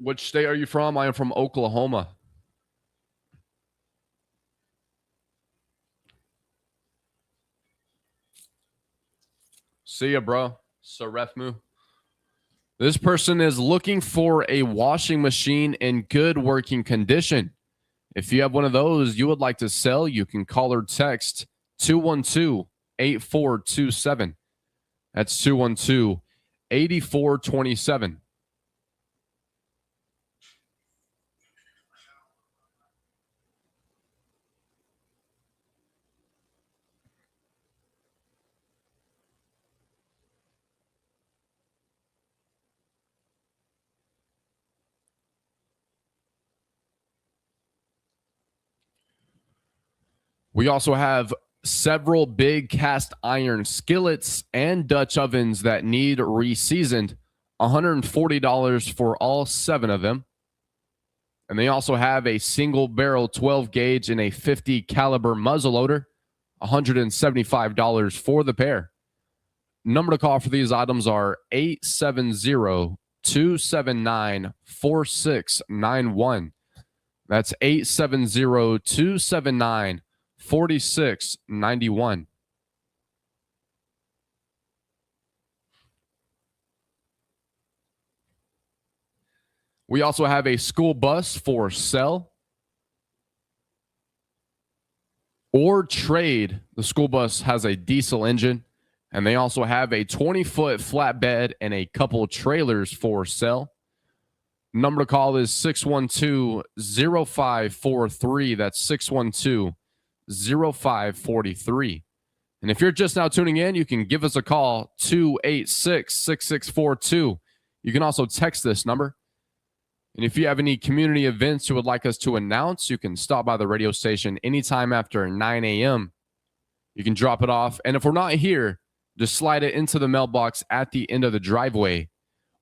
Which state are you from? I am from Oklahoma. See ya, bro. Sarefmu. This person is looking for a washing machine in good working condition. If you have one of those you would like to sell, you can call or text 212-8427. That's 212-8427. We also have several big cast iron skillets and Dutch ovens that need reseasoned $140 for all 7 of them. And they also have a single barrel 12 gauge and a 50 caliber muzzleloader, $175 for the pair. Number to call for these items are 870-279-4691. That's 870-279-4691. We also have a school bus for sale or trade. The school bus has a diesel engine, and they also have a 20-foot flatbed and a couple trailers for sale. Number to call is 612-0543. That's 612-0543. And if you're just now tuning in, you can give us a call, 286-6642. You can also text this number. And if you have any community events you would like us to announce, you can stop by the radio station anytime after 9 a.m. You can drop it off. And if we're not here, just slide it into the mailbox at the end of the driveway.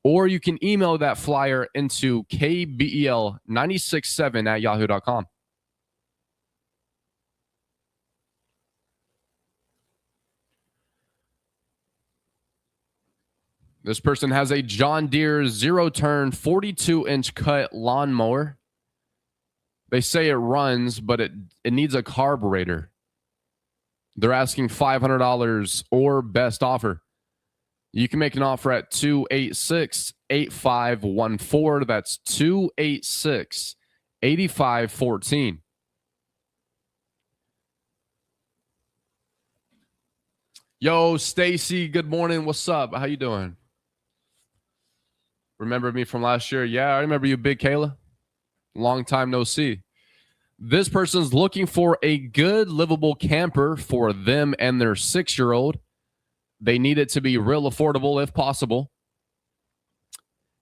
Or you can email that flyer into kbel967@yahoo.com. This person has a John Deere zero-turn 42-inch cut lawnmower. They say it runs, but it needs a carburetor. They're asking $500 or best offer. You can make an offer at 286-8514. That's 286-8514. Yo, Stacy, good morning. What's up? How you doing? Remember me from last year? Yeah, I remember you, Big Kayla. Long time no see. This person's looking for a good livable camper for them and their 6-year-old. They need it to be real affordable if possible.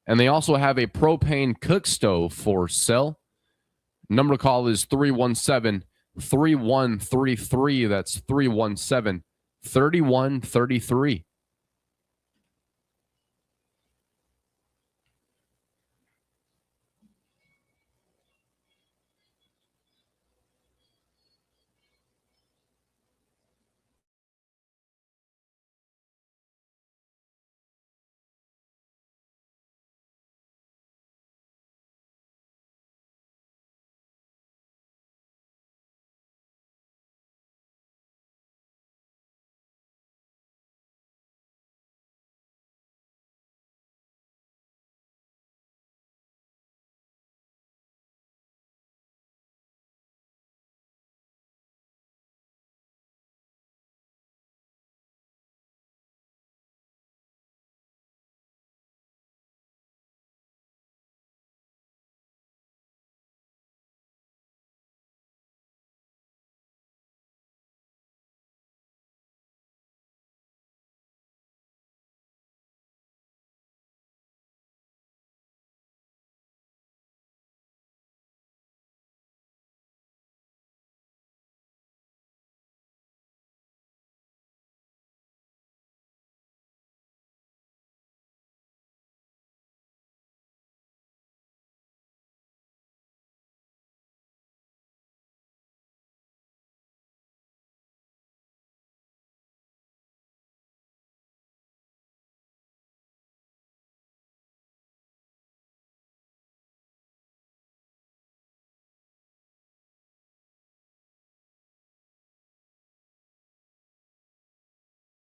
And they also have a propane cook stove for sale. Number to call is 317-3133. That's 317-3133.